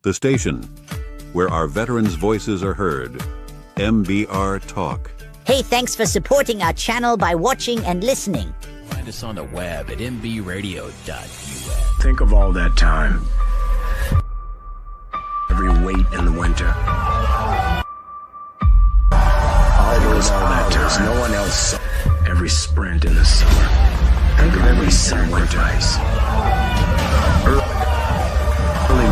The station where our veterans' voices are heard. MBR Talk. Hey, thanks for supporting our channel by watching and listening. Find us on the web at mbradio.us. Think of all that time. Every wait in the winter. All that time. No one else saw. Every sprint in the summer. Think of every sacrifice. Early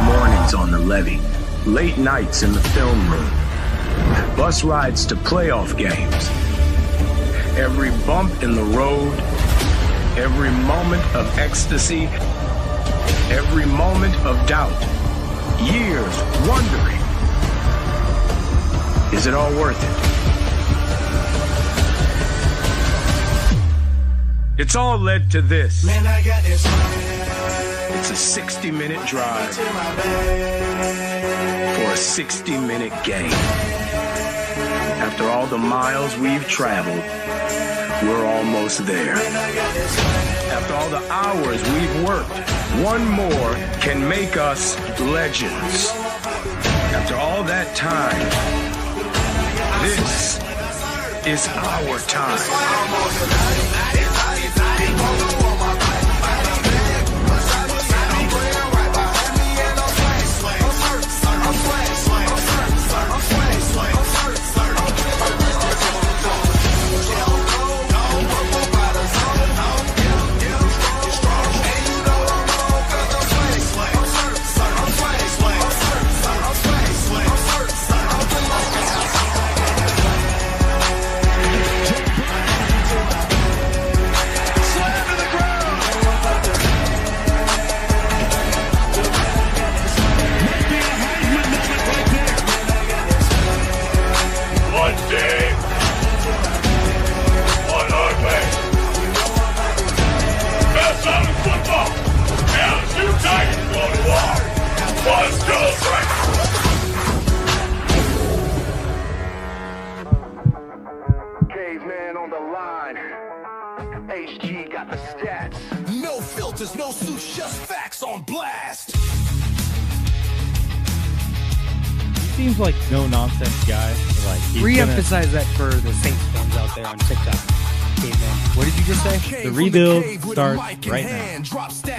mornings on the levee. Late nights in the film room. Bus rides to playoff games. Every bump in the road. Every moment of ecstasy. Every moment of doubt. Years wondering, is it all worth it? It's all led to this. Man, I got this. It's a 60-minute drive for a 60-minute game. After all the miles we've traveled, we're almost there. After all the hours we've worked, one more can make us legends. After all that time, this is our time. Caveman on the line. HG got the stats. No filters, no suits, just facts on blast. Seems like no nonsense guy. Like re-emphasize that for the Saints fans out there on TikTok. Caveman. What did you just say? The rebuild starts right now.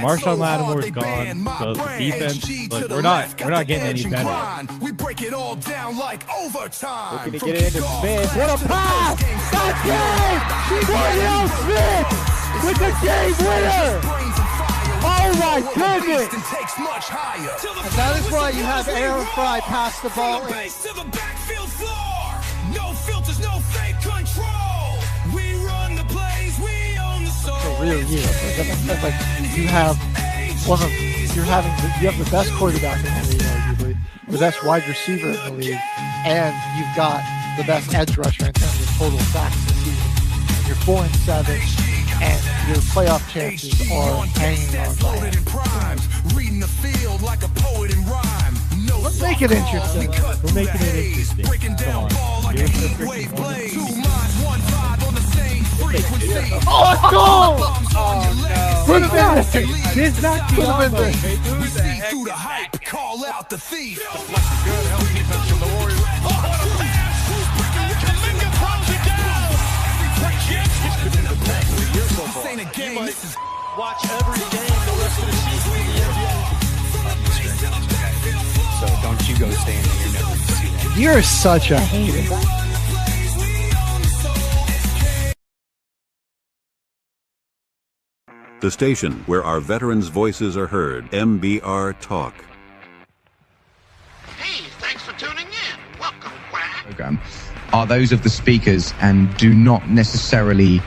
Marshawn Lattimore is gone, so the defense, look, we're not getting any better. We break it all down like overtime. Looking to get it into Smith. What a pass! That's it! Daniel Smith with the game winner! Oh my goodness! And that is why you have Aaron Fry pass the ball. No filters, no fake control. We run the plays, we own the soul. It's a real year. Like you have the best quarterback in the league, arguably, the best wide receiver in the league, and you've got the best edge rusher in terms of total sacks this season. And you're 4-7, and your playoff chances are hanging on by it. Reading the field like a poet in rime. Let's make it interesting. We're making it interesting. Come on. Oh, let's go! Put him in there. This not Put him in there. We see through the hype, call out the thief. This ain't a game, this is watch every game the rest of the season in the NBA. So don't you go stand there, you're never going to see that. You're such a hater. The station where our veterans' voices are heard. MBR Talk. Hey, thanks for tuning in. Welcome, Quack. Program are those of the speakers and do not necessarily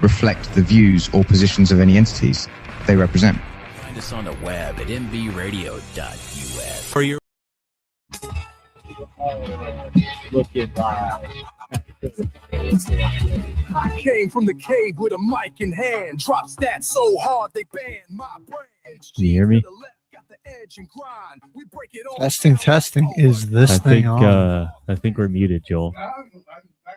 reflect the views or positions of any entities they represent. Find us on the web at mbradio.us. For your Looking live. came from the cave with a mic in hand. Drop stats so hard they ban my brand. Can you hear me? Testing. Is this thing on? I think we're muted, Joel. I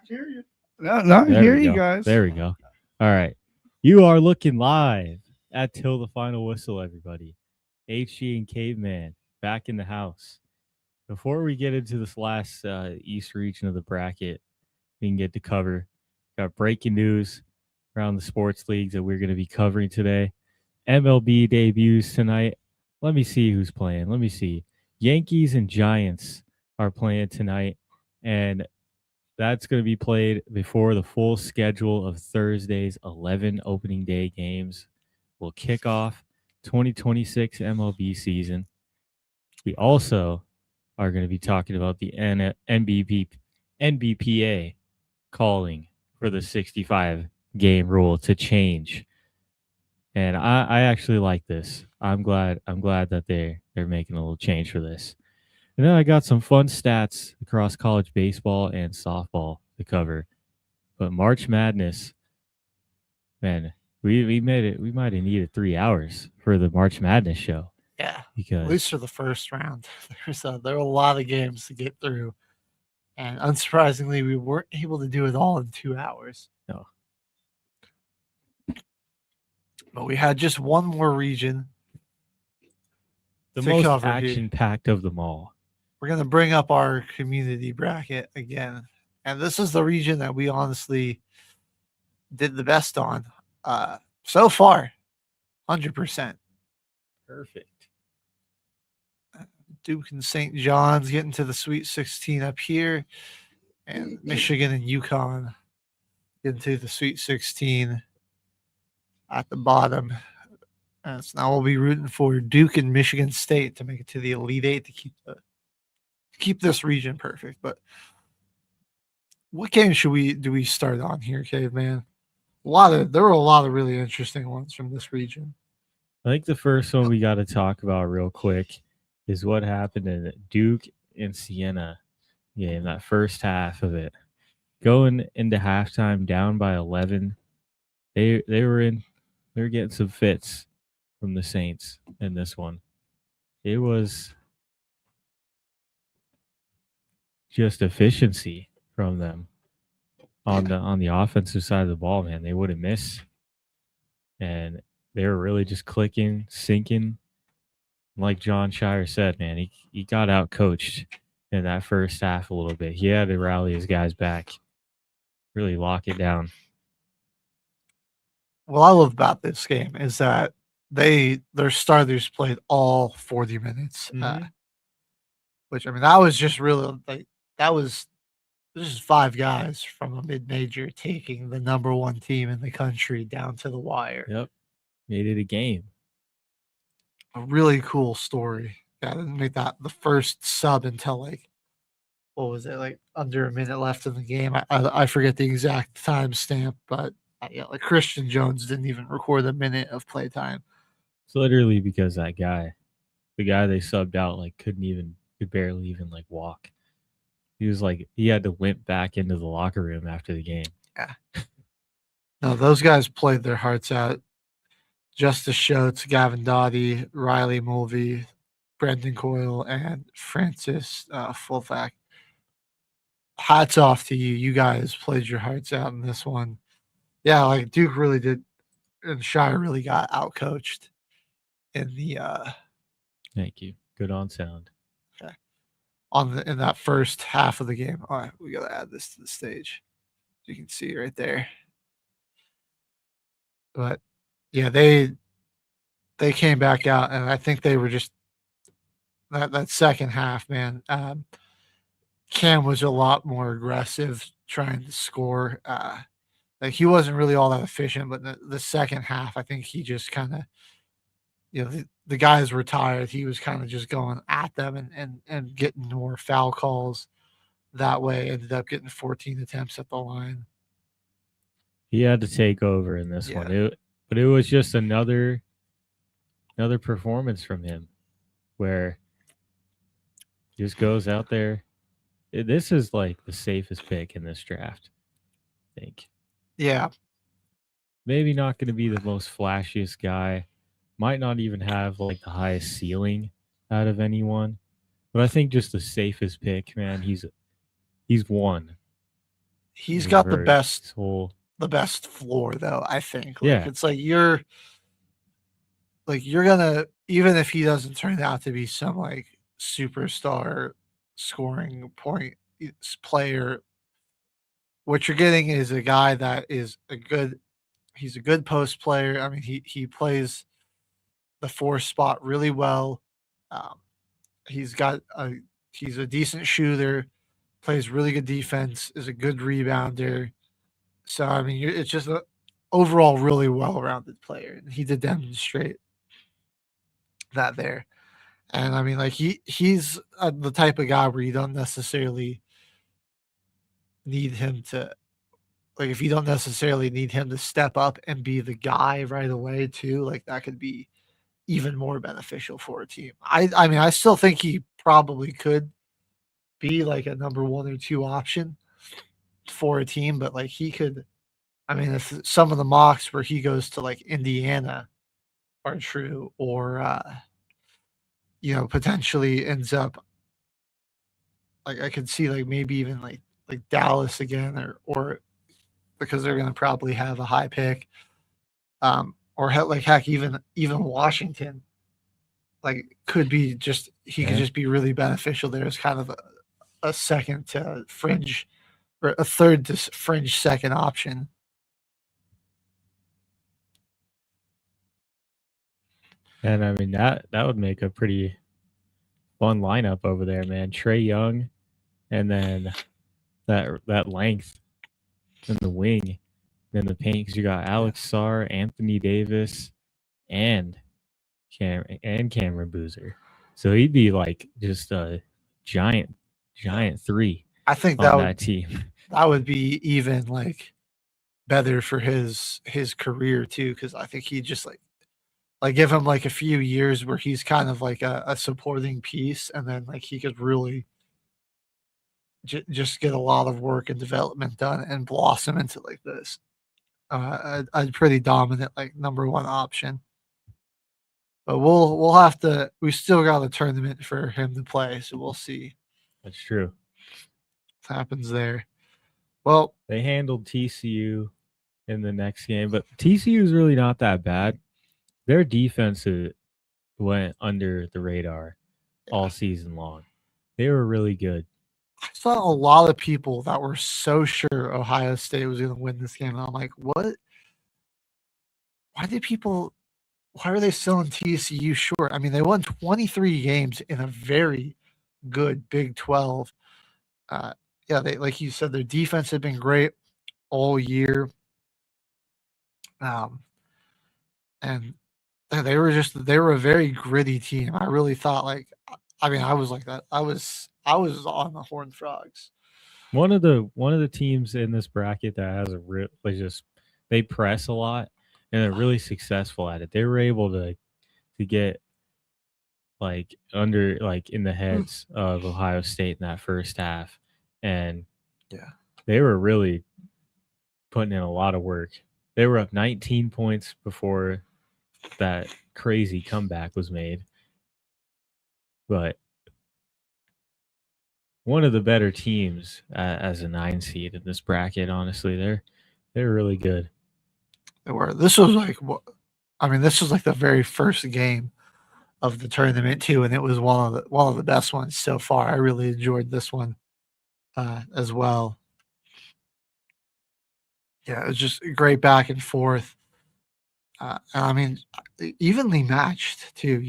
hear you. No, I hear you guys. There we go. All right. You are looking live at Till the Final Whistle, everybody. HG and Caveman back in the house. before we get into this last East region of the bracket, we can get to cover. Got breaking news around the sports leagues that we're going to be covering today. MLB debuts tonight. Let me see who's playing. Let me see. Yankees and Giants are playing tonight, and that's going to be played before the full schedule of Thursday's 11 opening day games will kick off 2026 MLB season. We also are going to be talking about the NBPA calling for the 65 game rule to change. And I actually like this. I'm glad that they're making a little change for this. And then I got some fun stats across college baseball and softball to cover. But March Madness, man, we made it. We might have needed 3 hours for the March Madness show. Yeah, because at least for the first round, there were a lot of games to get through, and unsurprisingly, we weren't able to do it all in 2 hours. No. But we had just one more region. The most action-packed of them all. We're going to bring up our community bracket again. And this is the region that we honestly did the best on so far. 100%. Perfect. Duke and St. John's getting to the Sweet 16 up here. And Michigan and UConn getting to the Sweet 16 at the bottom. And so now we'll be rooting for Duke and Michigan State to make it to the Elite Eight to keep this region perfect. But what game do we start on here, Caveman? There were a lot of really interesting ones from this region. I think the first one we got to talk about real quick is what happened in Duke and Siena game, that first half of it. Going into halftime down by 11, they were getting some fits from the Saints in this one. It was just efficiency from them on the offensive side of the ball, man. They wouldn't miss. And they were really just clicking, sinking. Like John Shire said, man, he got out coached in that first half a little bit. He had to rally his guys back, really lock it down. What I love about this game is that their starters played all 40 minutes, which, I mean, that was just really this is 5 guys from a mid-major taking the number 1 team in the country down to the wire. Yep, made it a game. A really cool story. Yeah, didn't make that the first sub until what was it, under a minute left in the game. I forget the exact time stamp, but Christian Jones didn't even record a minute of play time. It's literally because the guy they subbed out, could barely even walk. He was he had to limp back into the locker room after the game. Yeah. No, those guys played their hearts out. Justice Schultz, Gavin Dottie, Riley Mulvey, Brendan Coyle, and Francis Fulfack. Hats off to you. You guys played your hearts out in this one. Yeah, Duke really did, and Shire really got out-coached in the Thank you. Good on sound. Okay. In that first half of the game. All right, we got to add this to the stage. You can see right there. But yeah, they came back out, and I think they were just that second half, man. Cam was a lot more aggressive trying to score. He wasn't really all that efficient, but the second half, I think he just kind of, the guys were tired. He was kind of just going at them and getting more foul calls that way. Ended up getting 14 attempts at the line. He had to take over in this one. But it was just another performance from him where he just goes out there. This is the safest pick in this draft, I think. Yeah. Maybe not going to be the most flashiest guy. Might not even have the highest ceiling out of anyone. But I think just the safest pick, man. He's won. He's got the best floor, though, I think. It's you're gonna, even if he doesn't turn out to be some superstar scoring point player. What you're getting is a guy that is he's a good post player. I mean, he plays the 4 spot really well. Um, he's got he's a decent shooter, plays really good defense, is a good rebounder. So I mean, it's just a overall really well-rounded player, and he did demonstrate that there. And I mean, like he's the type of guy where you don't necessarily need him to like if you don't necessarily need him to step up and be the guy right away too. Like that could be even more beneficial for a team. I mean, I still think he probably could be like a number 1 or 2 option for a team, but like he could. I mean, if some of the mocks where he goes to like Indiana are true, or potentially ends up like I could see like maybe even like Dallas again, or because they're going to probably have a high pick, or heck even Washington, like could be just he could just be really beneficial there as kind of a second to fringe or a third to fringe second option. And I mean that would make a pretty fun lineup over there, man. Trae Young, and then that length in the wing, then the paint. Because you got Alex Sarr, Anthony Davis, and Cameron Boozer. So he'd be like just a giant 3. I think that team. That would be even like better for his career too, because I think he just like give him like a few years where he's kind of like a supporting piece, and then like he could really just get a lot of work and development done and blossom into like this a pretty dominant like number 1 option. But we'll have to. We still got a tournament for him to play, so we'll see. That's true. What happens there? Well, they handled TCU in the next game, but TCU is really not that bad. Their defense went under the radar all season long. They were really good. I saw a lot of people that were so sure Ohio State was going to win this game, and I'm like, what? Why are they selling TCU short? I mean, they won 23 games in a very good Big 12. They like you said, their defense had been great all year. And they were a very gritty team. I really thought I was like that. I was on the Horned Frogs. One of the teams in this bracket that has a real they press a lot and they're really successful at it. They were able to get like under like in the heads of Ohio State in that first half, and they were really putting in a lot of work. They were up 19 points before that crazy comeback was made, but one of the better teams as a 9 seed in this bracket. Honestly, they're really good. They were. This was like the very first game of the tournament too, and it was one of the best ones so far. I really enjoyed this one as well. Yeah, it was just great back and forth. And I mean, evenly matched too.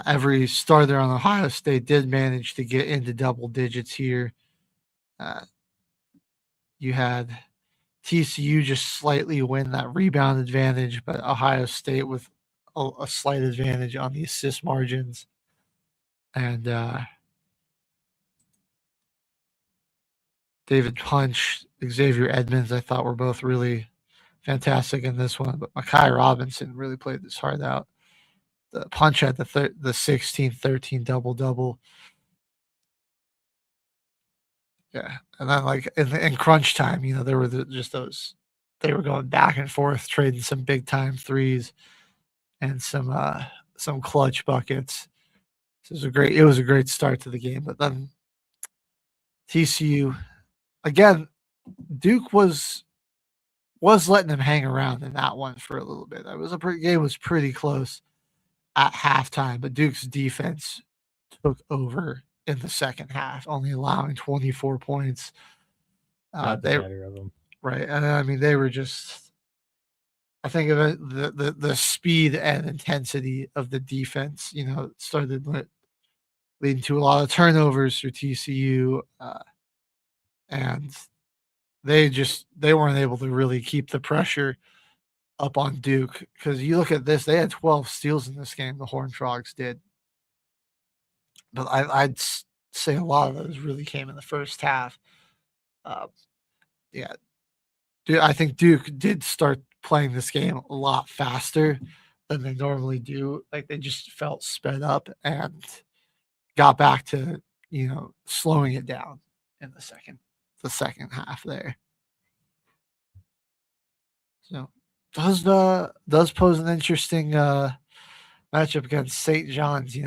Every starter on Ohio State did manage to get into double digits here. You had TCU just slightly win that rebound advantage, but Ohio State with a slight advantage on the assist margins. And David Punch, Xavier Edmonds, I thought were both really fantastic in this one, but Mekhi Robinson really played this hard out. The Punch had the 16-13 double-double. Yeah, and then like in crunch time, there were just those. They were going back and forth, trading some big-time threes and some clutch buckets. So it was a great start to the game, but then TCU again. Duke was letting them hang around in that one for a little bit. Game was pretty close at halftime, but Duke's defense took over in the second half, only allowing 24 points. Not the better of them. Right. And I mean, they were just, I think of it, the speed and intensity of the defense, started leading to a lot of turnovers for TCU. And they weren't able to really keep the pressure up on Duke, because you look at this, they had 12 steals in this game, the Horned Frogs did. But I'd say a lot of those really came in the first half. Yeah. I think Duke did start playing this game a lot faster than they normally do. Like, they just felt sped up and got back to, slowing it down in the second half there. So does pose an interesting matchup against St. John's.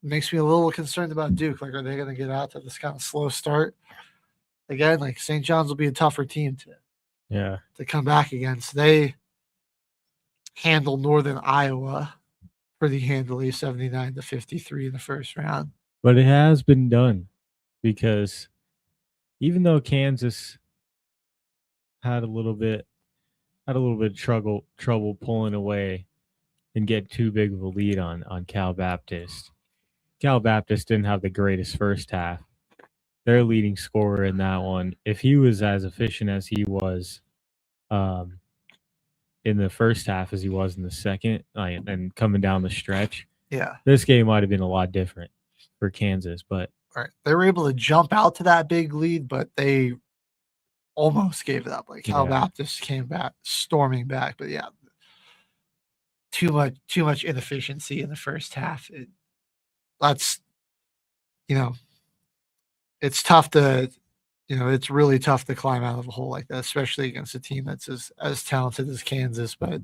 Makes me a little concerned about Duke. Like, are they going to get out to this kind of slow start again? Like, St. John's will be a tougher team to come back against. They handled Northern Iowa pretty handily, 79-53 in the first round. But it has been done, because even though Kansas had a little bit of trouble pulling away and get too big of a lead on Cal Baptist. Cal Baptist didn't have the greatest first half. Their leading scorer in that one, if he was as efficient as he was in the first half as he was in the second, and coming down the stretch, this game might have been a lot different for Kansas. But they were able to jump out to that big lead, but they almost gave it up. Like, Cal Baptist came back, storming back, but too much inefficiency in the first half. It's tough to, it's really tough to climb out of a hole like that, especially against a team that's as talented as Kansas. But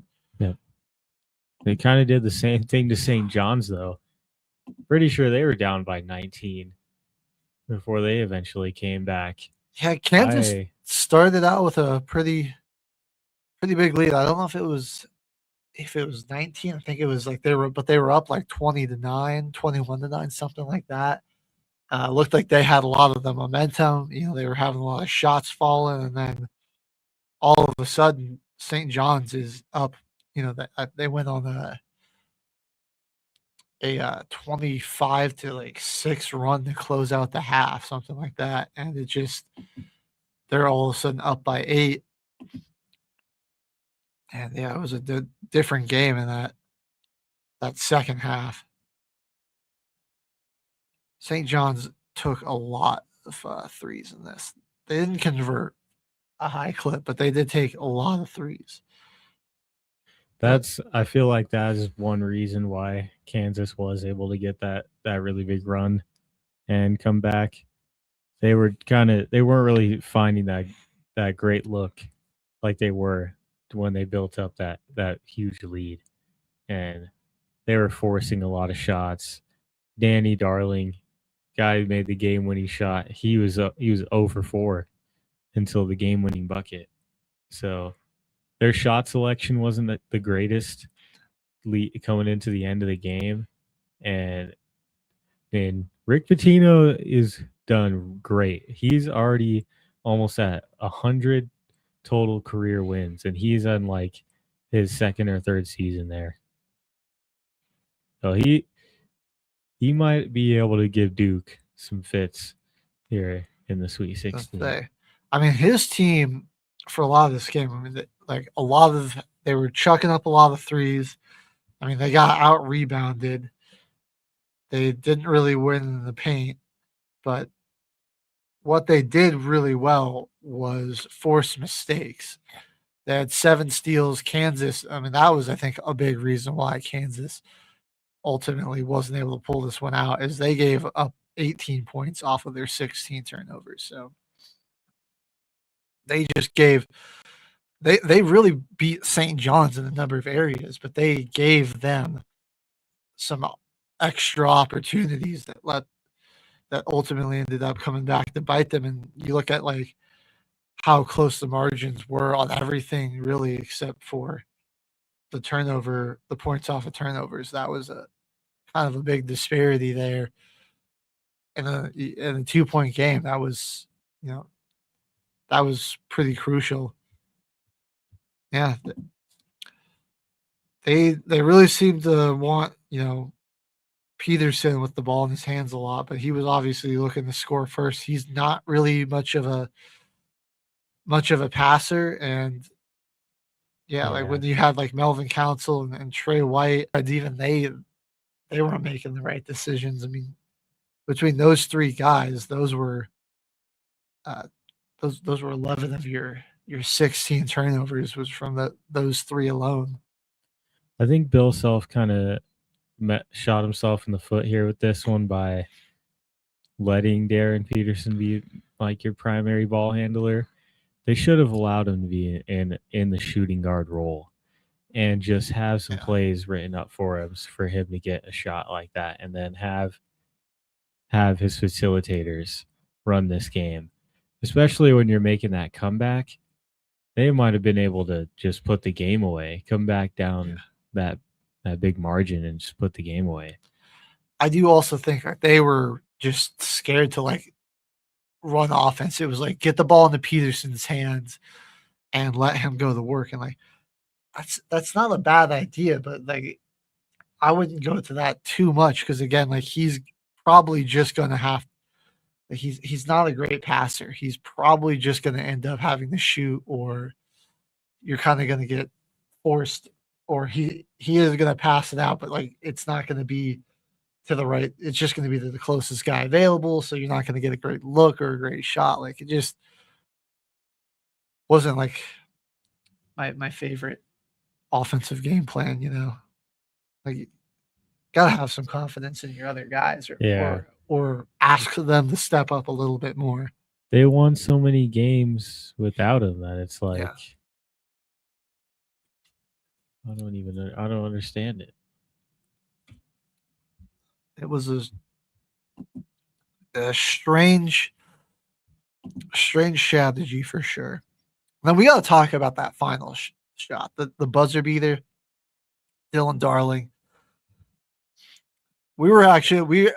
they kind of did the same thing to St. John's, though. Pretty sure they were down by 19 before they eventually came back. Yeah, Kansas started out with a pretty big lead. I don't know if it was 19. I think it was like they were up like 20-9, 21-9, something like that. Looked like they had a lot of the momentum. They were having a lot of shots falling, and then all of a sudden, St. John's is up. They went on a 25-6 run to close out the half, something like that, and they're all of a sudden up by 8. And it was a different game in that second half. St. John's took a lot of threes in this. They didn't convert a high clip, but they did take a lot of threes. I feel like that is one reason why Kansas was able to get that really big run and come back. They weren't really finding that great look like they were when they built up that huge lead, and they were forcing a lot of shots. Danny Darling, guy who made the game-winning shot, he was 0 for 4 until the game-winning bucket. So their shot selection wasn't the greatest coming into the end of the game, and Rick Pitino is done great. He's already almost at 100 total career wins, and he's on like his second or third season there. So he might be able to give Duke some fits here in the Sweet 16. I mean, his team for a lot of this game, they were chucking up a lot of threes. I mean, they got out rebounded. They didn't really win in the paint, but what they did really well was force mistakes. They had 7 steals. Kansas, I mean, that was, I think, a big reason why Kansas ultimately wasn't able to pull this one out, is they gave up 18 points off of their 16 turnovers. So they just they really beat St. John's in a number of areas, but they gave them some extra opportunities that ultimately ended up coming back to bite them. And you look at like how close the margins were on everything, really, except for the points off of turnovers. That was kind of a big disparity there in a 2-point game. That was, that was pretty crucial. Yeah, they really seemed to want, Peterson with the ball in his hands a lot, but he was obviously looking to score first. He's not really much of a passer, and like when you had like Melvin Council and Trey White, and even they weren't making the right decisions. I mean, between those three guys, those were 11 of your 16 turnovers was from those three alone. I think Bill Self kind of shot himself in the foot here with this one by letting Darren Peterson be like your primary ball handler. They should have allowed him to be in the shooting guard role and just have some plays written up for him to get a shot like that, and then have his facilitators run this game. Especially when you're making that comeback, they might have been able to just put the game away, come back down that big margin and just put the game away. I do also think that they were just scared to like run offense. It was like get the ball into Peterson's hands and let him go to work. And like that's not a bad idea, but like I wouldn't go to that too much because again, like he's probably just gonna have he's not a great passer. He's probably just gonna end up having to shoot, or you're kind of gonna get forced, or he is gonna pass it out, but like it's not gonna be to the right. It's just going to be to the closest guy available. So you're not going to get a great look or a great shot. Like it just wasn't like my favorite offensive game plan, like you gotta have some confidence in your other guys or ask them to step up a little bit more. They won so many games without him that it's like, I don't understand it. It was a strange strategy for sure. Now we got to talk about that final shot, the buzzer beater, Dylan Darling. We were actually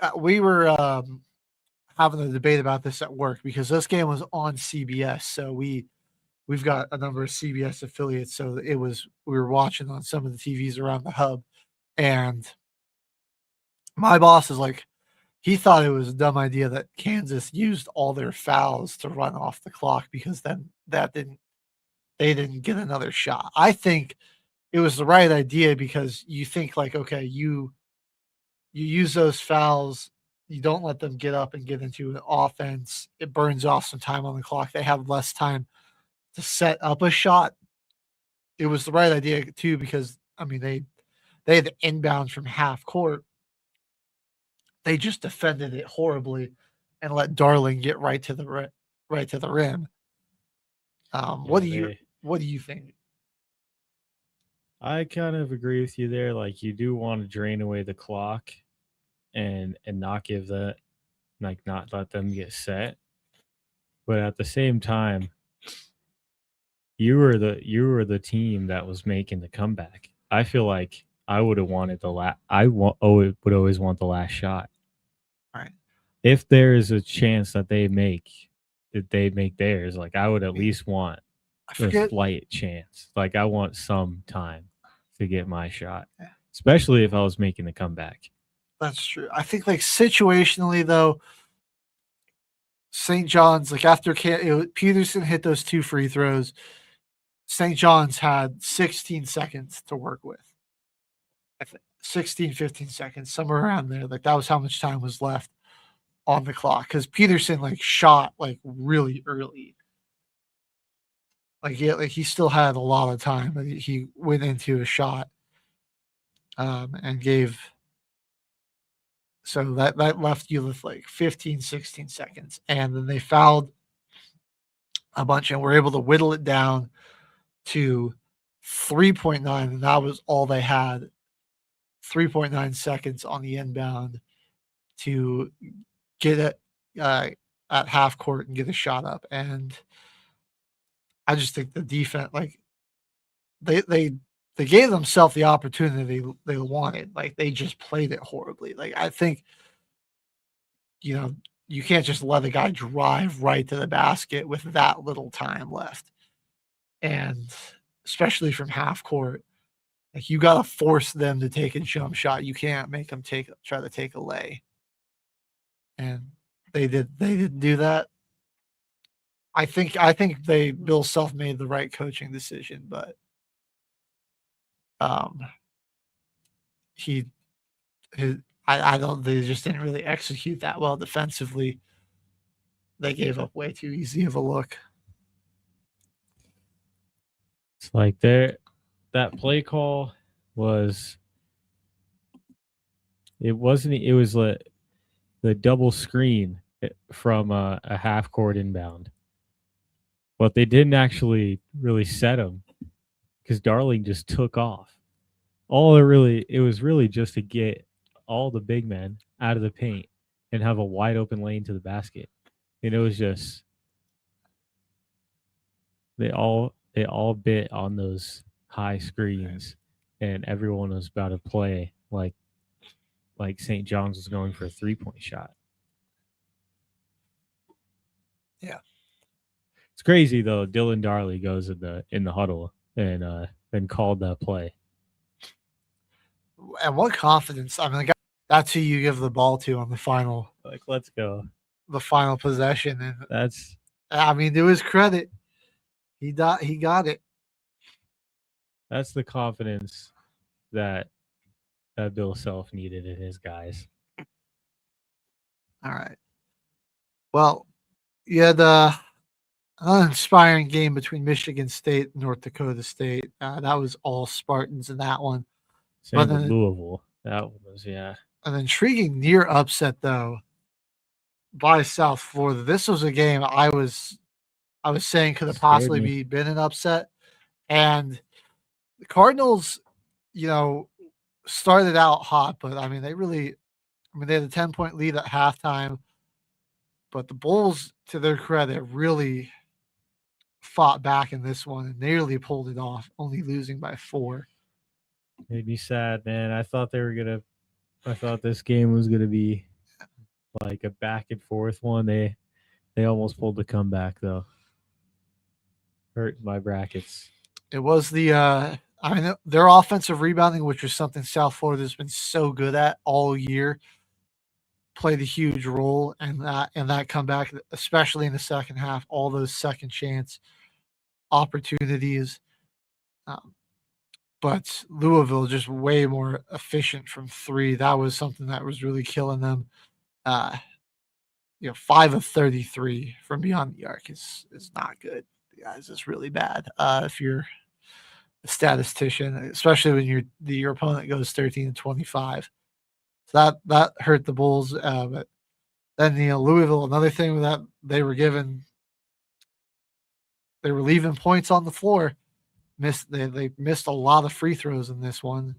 having a debate about this at work because this game was on CBS, so we've got a number of CBS affiliates, so we were watching on some of the TVs around the hub, and my boss is like, he thought it was a dumb idea that Kansas used all their fouls to run off the clock because then they didn't get another shot. I think it was the right idea because you think like, okay, you use those fouls, you don't let them get up and get into an offense. It burns off some time on the clock. They have less time to set up a shot. It was the right idea too because I mean they had the inbound from half court. They just defended it horribly and let Darling get right to the rim. What do you think? I kind of agree with you there. Like you do want to drain away the clock and not give that, like not let them get set. But at the same time, you were the team that was making the comeback. I feel like I would have wanted would always want the last shot. Right. If there is a chance that they make theirs, like I would at least want a slight chance. Like I want some time to get my shot, especially if I was making the comeback. That's true. I think like situationally though, St. John's, like after Peterson hit those 2 free throws, St. John's had 16 seconds to work with. 16, 15 seconds, somewhere around there. Like that was how much time was left on the clock because Peterson like shot like really early. Like he still had a lot of time, but he went into a shot and gave. So that left you with like 15, 16 seconds. And then they fouled a bunch and were able to whittle it down to 3.9. And that was all they had. 3.9 seconds on the inbound to get it at half court and get a shot up. And I just think the defense, like they they gave themselves the opportunity they wanted. Like, they just played it horribly. Like, I think, you can't just let a guy drive right to the basket with that little time left. And especially from half court, like, you got to force them to take a jump shot. You can't make them try to take a lay. And they didn't do that. I think Bill Self made the right coaching decision, but they just didn't really execute that well defensively. They gave up way too easy of a look. It's like that play call was it was the double screen from a half court inbound. But they didn't actually really set him because Darling just took off. It was really just to get all the big men out of the paint and have a wide open lane to the basket. And it was just they all bit on those high screens, and everyone was about to play like St. John's was going for a 3-point shot. Yeah. It's crazy though. Dylan Darley goes in the huddle and called that play. And what confidence! I mean, that's who you give the ball to on the final. Like, let's go. The final possession, and that's. I mean, to his credit, he got it. That's the confidence that Bill Self needed in his guys. All right. Well, you had an uninspiring game between Michigan State and North Dakota State. That was all Spartans in that one. Same with Louisville. That was, yeah. An intriguing near upset, though, by South Florida. This was a game I was saying could have possibly been an upset. And the Cardinals, started out hot, but I mean, they had a 10-point lead at halftime. But the Bulls, to their credit, really fought back in this one and nearly pulled it off, only losing by 4. Made me sad, man. I thought this game was gonna be like a back and forth one. They almost pulled the comeback though. Hurt my brackets. It was their offensive rebounding, which was something South Florida's been so good at all year, played a huge role in that comeback, especially in the second half. All those second chance opportunities. But Louisville just way more efficient from 3. That was something that was really killing them. 5 of 33 from beyond the arc is not good, guys. It's really bad. If you're a statistician, especially when your opponent goes 13-25. So that hurt the Bulls. But then Louisville, another thing that they were leaving points on the floor. They missed a lot of free throws in this one.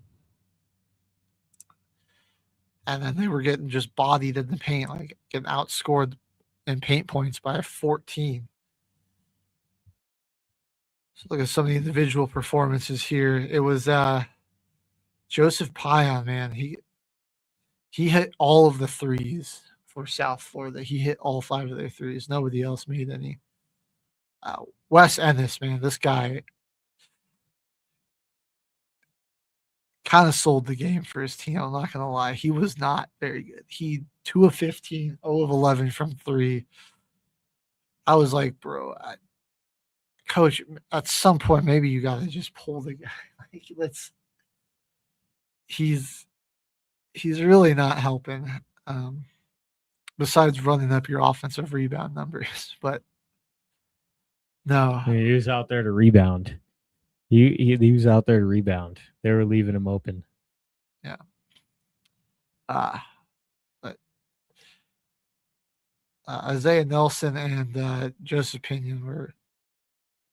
And then they were getting just bodied in the paint, like getting outscored in paint points by 14. So look at some of the individual performances here. It was Joseph Pion, man. He hit all of the threes for South Florida. He hit all 5 of their threes. Nobody else made any. Wes Ennis, man, this guy kind of sold the game for his team. I'm not going to lie. He was not very good. He 2 of 15, 0 of 11 from 3. I was like, bro, coach, at some point, maybe you got to just pull the guy. Like, he's really not helping. Besides running up your offensive rebound numbers, but no, he was out there to rebound. He was out there to rebound. They were leaving him open. Yeah. But Isaiah Nelson and Joseph Pinion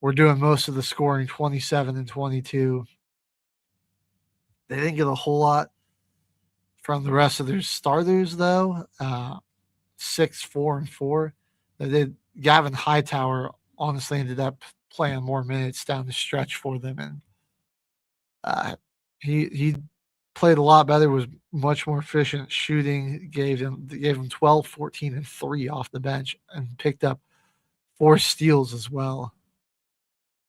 were doing most of the scoring, 27 and 22. They didn't get a whole lot from the rest of their starters, though. 6, 4, and 4. They did. Gavin Hightower honestly ended up playing more minutes down the stretch for them, and He played a lot better, was much more efficient shooting, gave him 12, 14, and 3 off the bench, and picked up 4 steals as well.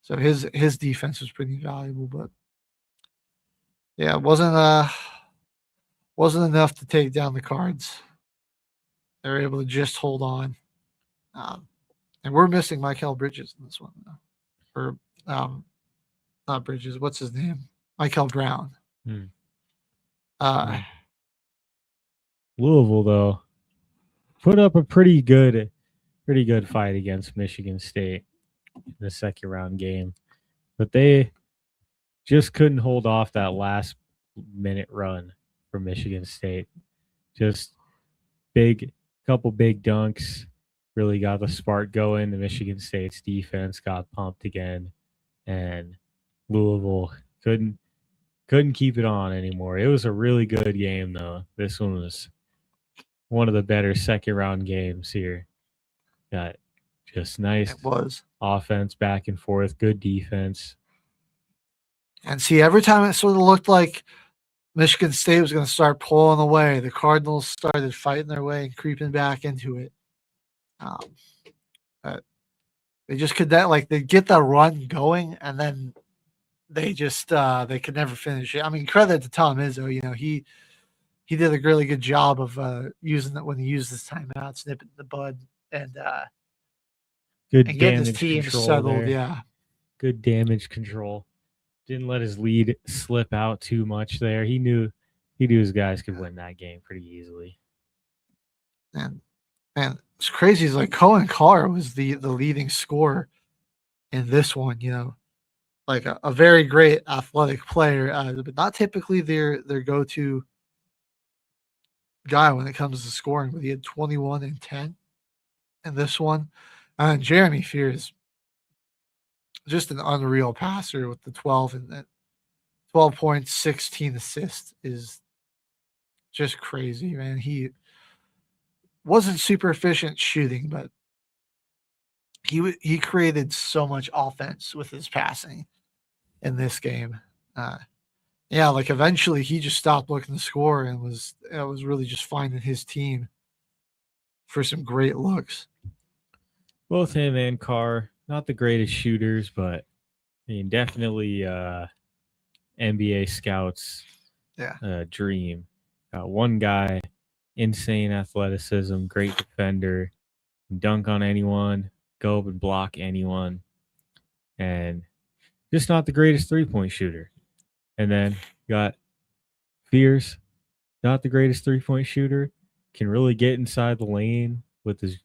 So his defense was pretty valuable, but yeah, it wasn't enough to take down the Cards. They were able to just hold on. And we're missing Michael Bridges in this one, though. Or not Bridges, what's his name? Michael Brown. Louisville, though, put up a pretty good fight against Michigan State in the second round game, but they just couldn't hold off that last minute run for Michigan State. Just couple big dunks really got the spark going. The Michigan State's defense got pumped again, and Louisville couldn't keep it on anymore. It was a really good game, though. This one was one of the better second round games here. Got just nice offense back and forth, good defense. And see, every time it sort of looked like Michigan State was going to start pulling away, the Cardinals started fighting their way and creeping back into it. They just could they get that run going, and then they just they could never finish it. I mean, credit to Tom Izzo. You know, he did a really good job of using it when he used his timeout, snipping the bud, and getting his team settled. There. Yeah, good damage control. Didn't let his lead slip out too much there. He knew his guys could win that game pretty easily. And it's crazy. It's like Cohen Carr was the leading scorer in this one. You know, like a very great athletic player, but not typically their go-to guy when it comes to scoring. But he had 21 and 10 in this one. And Jeremy Fears, just an unreal passer with the 12 points, 16 assists is just crazy, man. He wasn't super efficient shooting, but he created so much offense with his passing in this game. Yeah, like eventually he just stopped looking to score and was really just finding his team for some great looks. Both him and Carr, not the greatest shooters, but I mean, definitely NBA scouts' dream. One guy, insane athleticism, great defender, dunk on anyone, go up and block anyone, and just not the greatest three-point shooter. And then got Fears, not the greatest three-point shooter, can really get inside the lane with his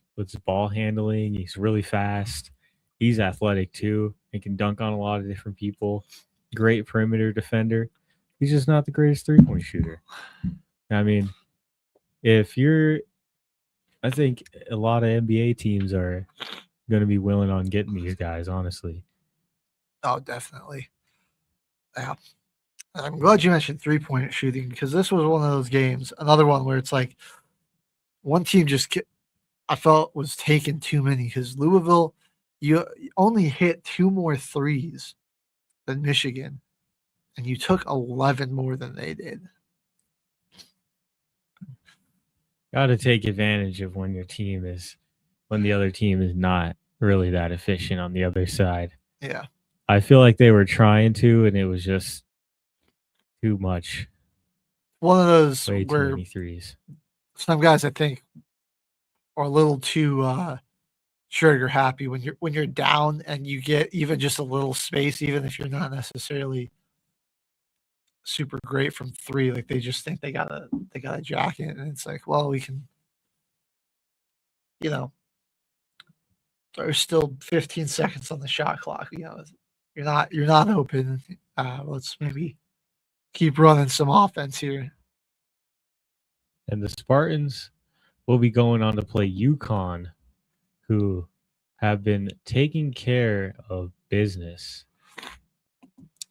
ball handling. He's really fast. He's athletic too and can dunk on a lot of different people. Great perimeter defender. He's just not the greatest three-point shooter. I mean, I think a lot of NBA teams are going to be willing on getting these guys, honestly. Oh, definitely. Yeah. I'm glad you mentioned three-point shooting because this was one of those games, another one where it's like one team I felt was taking too many because Louisville, you only hit 2 more threes than Michigan, and you took 11 more than they did. Got to take advantage of when the other team is not really that efficient on the other side. Yeah. I feel like they were trying to, and it was just too much. One of those way where too many threes. Some guys, I think, are a little too trigger happy when you're down and you get even just a little space, even if you're not necessarily super great from 3. Like they just think they got a jacket, and it's like, well, we can, there's still 15 seconds on the shot clock. You're not open. Let's maybe keep running some offense here. And the Spartans will be going on to play UConn, who have been taking care of business.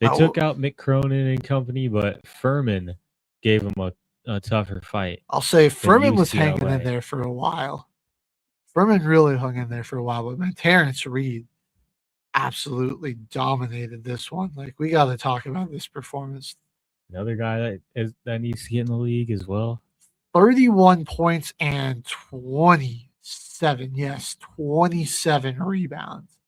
They took out Mick Cronin and company, but Furman gave them a tougher fight. I'll say Furman was hanging in there for a while. Furman really hung in there for a while, but man, Terrence Reed absolutely dominated this one. Like, we got to talk about this performance. Another guy that needs to get in the league as well. 31 points and 27 rebounds.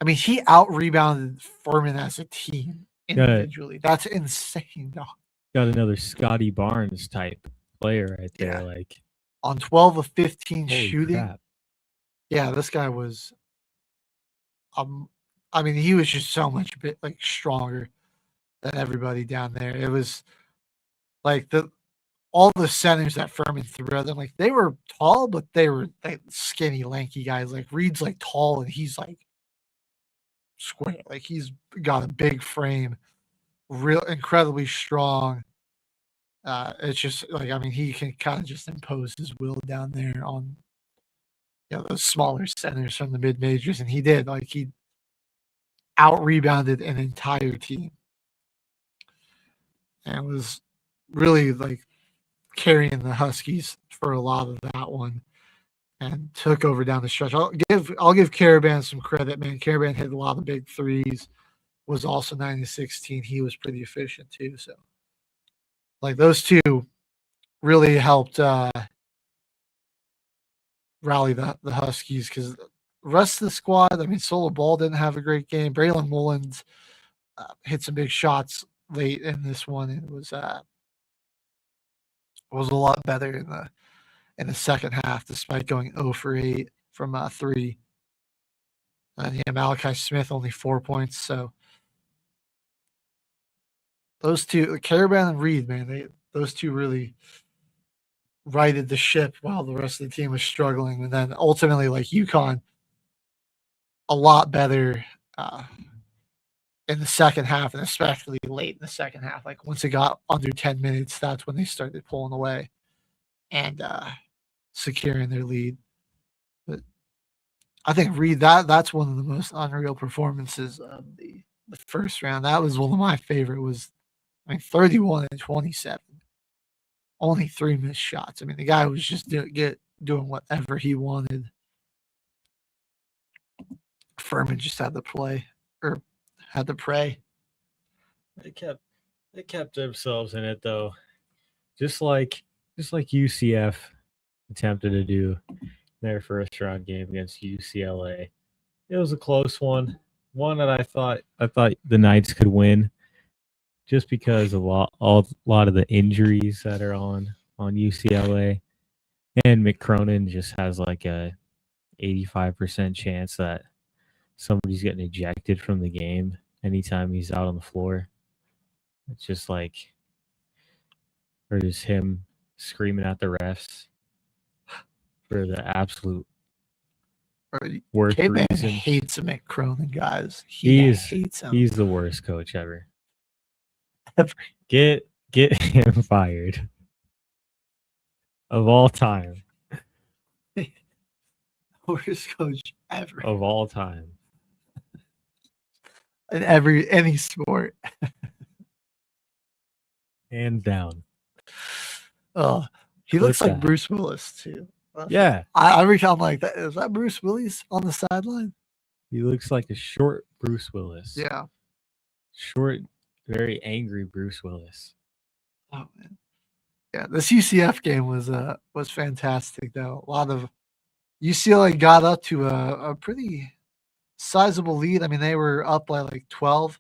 I mean, he out-rebounded Furman as a team individually. That's insane, dog. Got another Scotty Barnes type player right there. Like, on 12 of 15 holy shooting. crap. Yeah, this guy was I mean, he was just so much stronger than everybody down there. It was like all the centers that Furman threw at them, like, they were tall, but they were like skinny, lanky guys. Like, Reed's like tall and he's like square. Like, he's got a big frame, real incredibly strong. It's just like, I mean, he can kind of just impose his will down there on those smaller centers from the mid majors, and he did. Like, he out rebounded an entire team, and was really like carrying the Huskies for a lot of that one, and took over down the stretch. I'll give Caravan some credit, man. Caravan hit a lot of big threes, was also 9-16. He was pretty efficient too. So, like, those two really helped rally the Huskies, because the rest of the squad, I mean, Solo Ball didn't have a great game. Braylon Mullins hit some big shots late in this one. It was a lot better in the second half, despite going 0 for 8 from 3. And Malachi Smith only 4 points. So those two, Caravan and Reed, man, those two really righted the ship while the rest of the team was struggling. And then ultimately, like, UConn, a lot better in the second half, and especially late in the second half. Like, once it got under 10 minutes, that's when they started pulling away and securing their lead. But I think Reed, that's one of the most unreal performances of the first round. That was one of my favorite. Was, I mean, 31 and 27. Only 3 missed shots. I mean, the guy was just doing whatever he wanted. Furman just had to pray. They kept themselves in it, though. Just like UCF attempted to do their first round game against UCLA. It was a close one. One that I thought the Knights could win, just because of a lot of the injuries that are on UCLA, and McCronin just has like a 85% chance that somebody's getting ejected from the game anytime he's out on the floor. It's just like, or just him screaming at the refs for the absolute worst K-Man reason. Hates McCronin, guys. He hates him. He's the worst coach ever. Get him fired. Of all time. Worst coach ever. Of all time. In any sport. Hands down. Oh, he looks like Bruce Willis too. Yeah. Every time I'm like, is that Bruce Willis on the sideline? He looks like a short Bruce Willis. Yeah. Short, very angry Bruce Willis. Oh man. Yeah, this UCF game was fantastic though. A lot of UCLA got up to a pretty sizable lead. I mean, they were up by like 12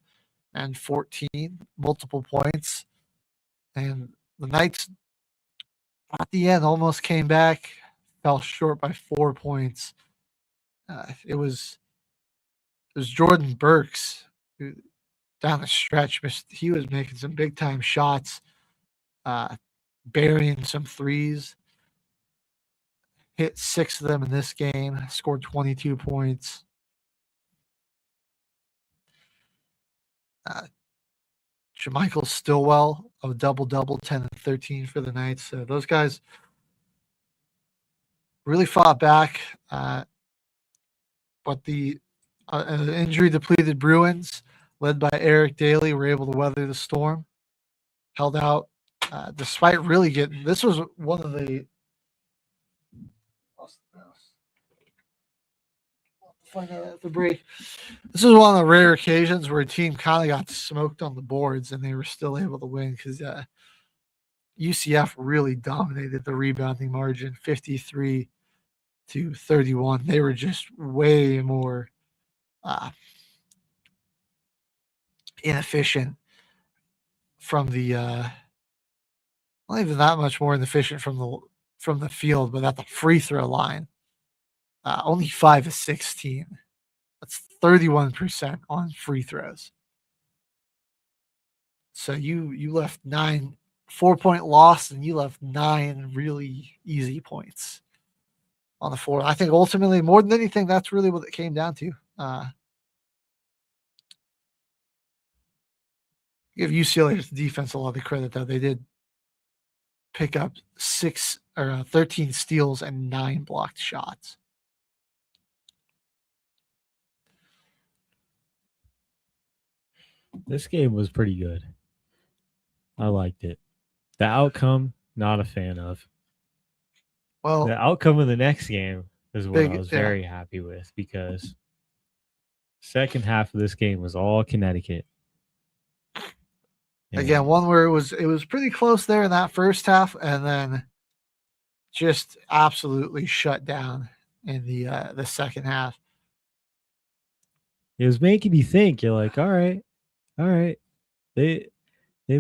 and 14, multiple points. And the Knights at the end almost came back, fell short by 4 points. It was Jordan Burks who, down the stretch, he was making some big time shots, burying some threes. Hit 6 of them in this game, scored 22 points. Jermichael Stillwell, a double-double, 10 and 13 for the Knights. So those guys really fought back. But the injury-depleted Bruins, led by Eric Daly, were able to weather the storm. Held out despite really getting – this was one of the find out at the break. This is one of the rare occasions where a team kind of got smoked on the boards and they were still able to win because UCF really dominated the rebounding margin, 53-31. They were just way more inefficient from the not even that much more inefficient from the field, but at the free throw line. Only 5 of 16. That's 31% on free throws. So you left 9 4-point loss, and you left 9 really easy points on the floor. I think ultimately, more than anything, that's really what it came down to. Give UCLA's defense a lot of credit, though. They did pick up 13 steals and 9 blocked shots. This game was pretty good. I liked it. The outcome, not a fan of. Well, the outcome of the next game is what I was very happy with, because second half of this game was all Connecticut. Again, one where it was pretty close there in that first half, and then just absolutely shut down in the second half. It was making me think. You're like, all right, they've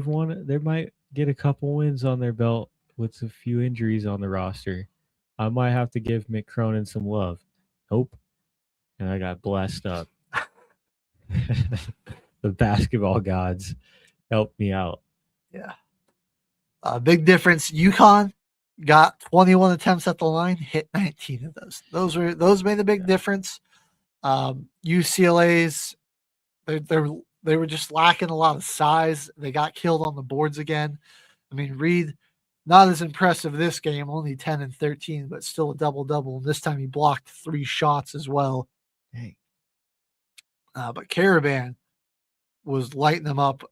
won. They might get a couple wins on their belt with a few injuries on the roster. I might have to give Mick Cronin some love. Nope, and I got blessed up. The basketball gods helped me out. Yeah. Big difference. UConn got 21 attempts at the line, hit 19 of those. Those made a big difference. UCLA's they were just lacking a lot of size. They got killed on the boards again. I mean, Reed, not as impressive this game, only 10 and 13, but still a double-double. And this time he blocked 3 shots as well. Dang. But Caravan was lighting them up,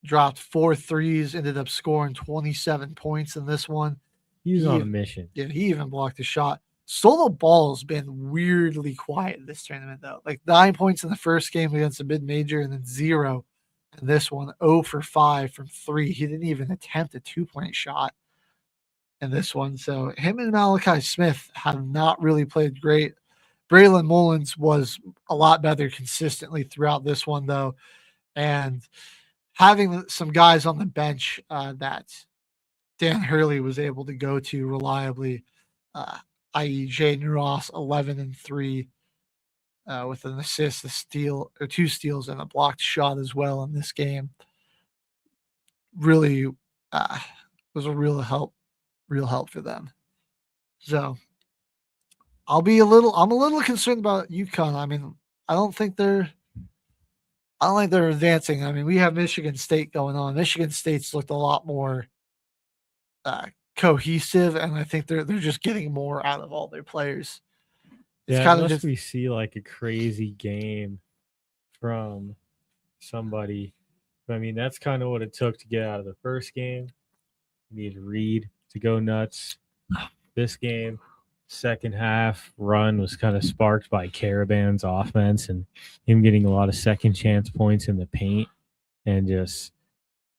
dropped 4 threes, ended up scoring 27 points in this one. He was on a mission. Yeah, he even blocked a shot. Solo ball's been weirdly quiet this tournament, though. Like 9 points in the first game against a mid-major, and then 0 in this one. 0 for 5 from 3. He didn't even attempt a 2-point shot in this one. So him and Malachi Smith have not really played great. Braylon Mullins was a lot better consistently throughout this one, though. And having some guys on the bench that Dan Hurley was able to go to reliably, i.e. Jaden Ross, 11 and 3, with an assist, a steal, or 2 steals, and a blocked shot as well in this game. Really was a real help for them. So I'm a little concerned about UConn. I mean, I don't think they're advancing. I mean, we have Michigan State going on. Michigan State's looked a lot more cohesive, and I think they're just getting more out of all their players. It's kind of just we see like a crazy game from somebody. I mean, that's kind of what it took to get out of the first game. You need Reed to go nuts. This game, second half run was kind of sparked by Caravan's offense and him getting a lot of second chance points in the paint, and just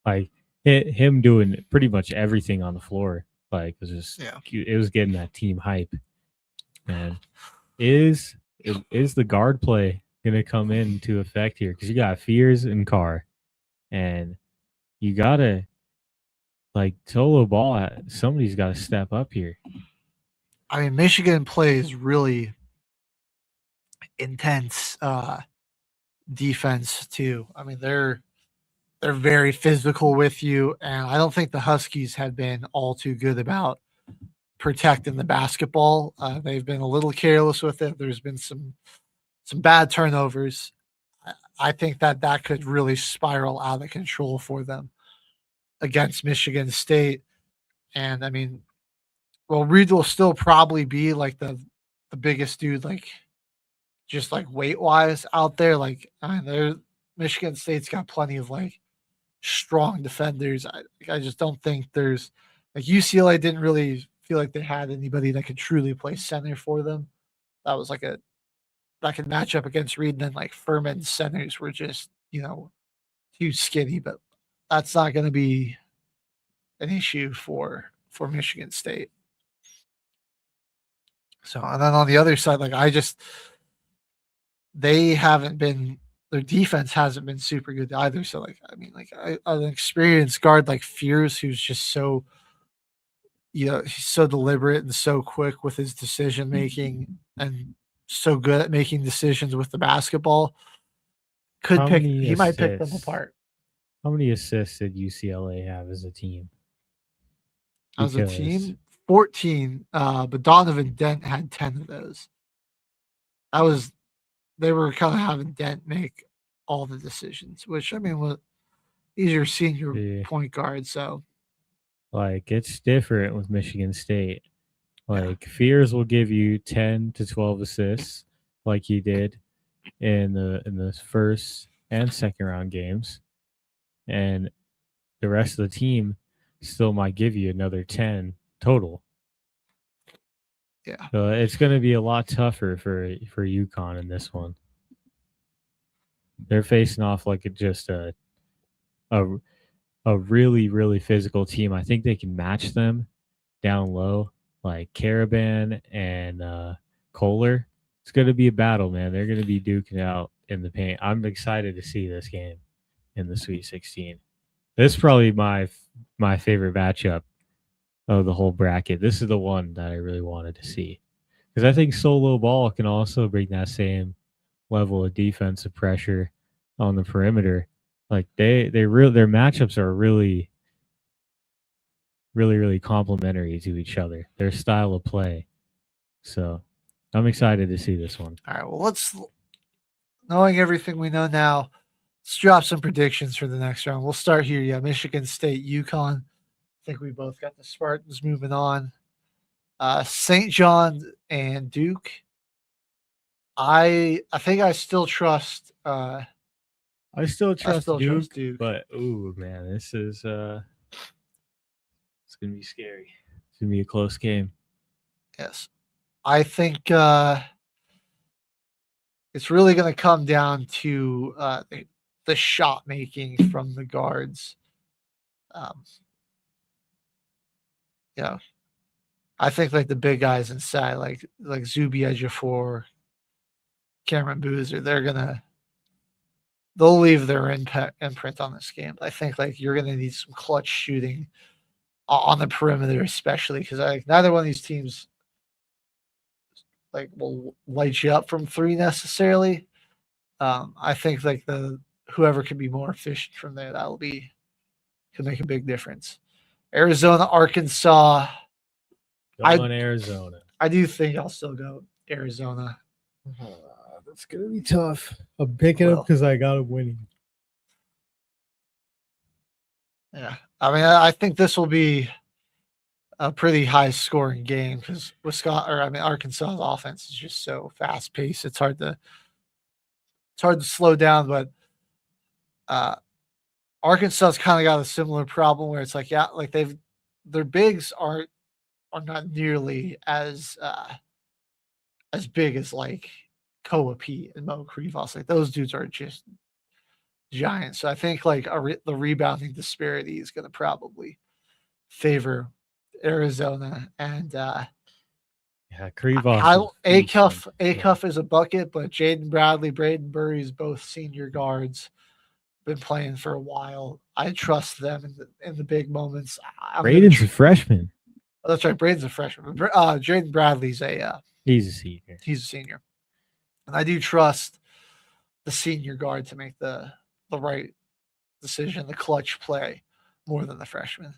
like him doing pretty much everything on the floor. Like, it was just it was getting that team hype. And is the guard play gonna come into effect here? Because you got Fears and Carr, and you gotta, like, Solo ball. Somebody's got to step up here. I mean, Michigan plays really intense defense too. I mean, they're very physical with you, and I don't think the Huskies have been all too good about protecting the basketball. They've been a little careless with it. There's been some bad turnovers. I think that could really spiral out of control for them against Michigan State. And I mean, well, Reed will still probably be like the biggest dude, like just like weight wise out there. Like, I mean, Michigan State's got plenty of like strong defenders. I just don't think there's, like, UCLA didn't really feel like they had anybody that could truly play center for them. That was like a that could match up against Reed. And then like Furman's centers were just, too skinny, but that's not going to be an issue for Michigan State. So, and then on the other side, like they haven't been, their defense hasn't been super good either. So, like, I mean, like an experienced guard like Fears, who's just so, he's so deliberate and so quick with his decision making and so good at making decisions with the basketball. He might pick them apart. How many assists did UCLA have as a team? As a team, 14. But Donovan Dent had 10 of those. They were kind of having Dent make all the decisions, which I mean, he's your senior point guard, so like it's different with Michigan State. Like Fears will give you 10 to 12 assists, like he did in the first and second round games, and the rest of the team still might give you another 10 total. Yeah. So it's going to be a lot tougher for UConn in this one. They're facing off like just a really, really physical team. I think they can match them down low, like Caravan and Kohler. It's going to be a battle, man. They're going to be duking out in the paint. I'm excited to see this game in the Sweet 16. This is probably my favorite matchup of the whole bracket. This is the one that I really wanted to see because I think solo ball can also bring that same level of defensive pressure on the perimeter. Like their matchups are really, really, really complementary to each other. Their style of play. So I'm excited to see this one. All right. Well, knowing everything we know now, let's drop some predictions for the next round. We'll start here. Yeah, Michigan State, UConn. I think we both got the Spartans moving on. St. John and Duke. I think I still trust. I still trust Duke, but ooh, man, this is it's gonna be scary. It's gonna be a close game. Yes, I think it's really going to come down to the shot making from the guards. I think like the big guys inside, like Zuby Ejiofor, Cameron Boozer, they'll leave their imprint on this game. I think like you're going to need some clutch shooting on the perimeter, especially because neither one of these teams like will light you up from three necessarily. I think like whoever can be more efficient from there, could make a big difference. Arizona, Arkansas. Arizona. I do think I'll still go Arizona. That's gonna be tough. I'm picking up because I got him winning. Yeah, I mean, I think this will be a pretty high scoring game because Arkansas's offense is just so fast paced. It's hard to slow down, but Arkansas's kind of got a similar problem where it's like, their bigs are not nearly as big as like Koa Pete and Mo Krivas. Like those dudes are just giants. So I think like the rebounding disparity is going to probably favor Arizona and Krivas. Acuff is a bucket, but Jaden Bradley, Braden Burry's both senior guards, been playing for a while. I trust them in the big moments. Braden's a freshman. Oh, that's right, Braden's a freshman. Jaden Bradley's he's a senior. He's a senior, and I do trust the senior guard to make the right decision, the clutch play, more than the freshman.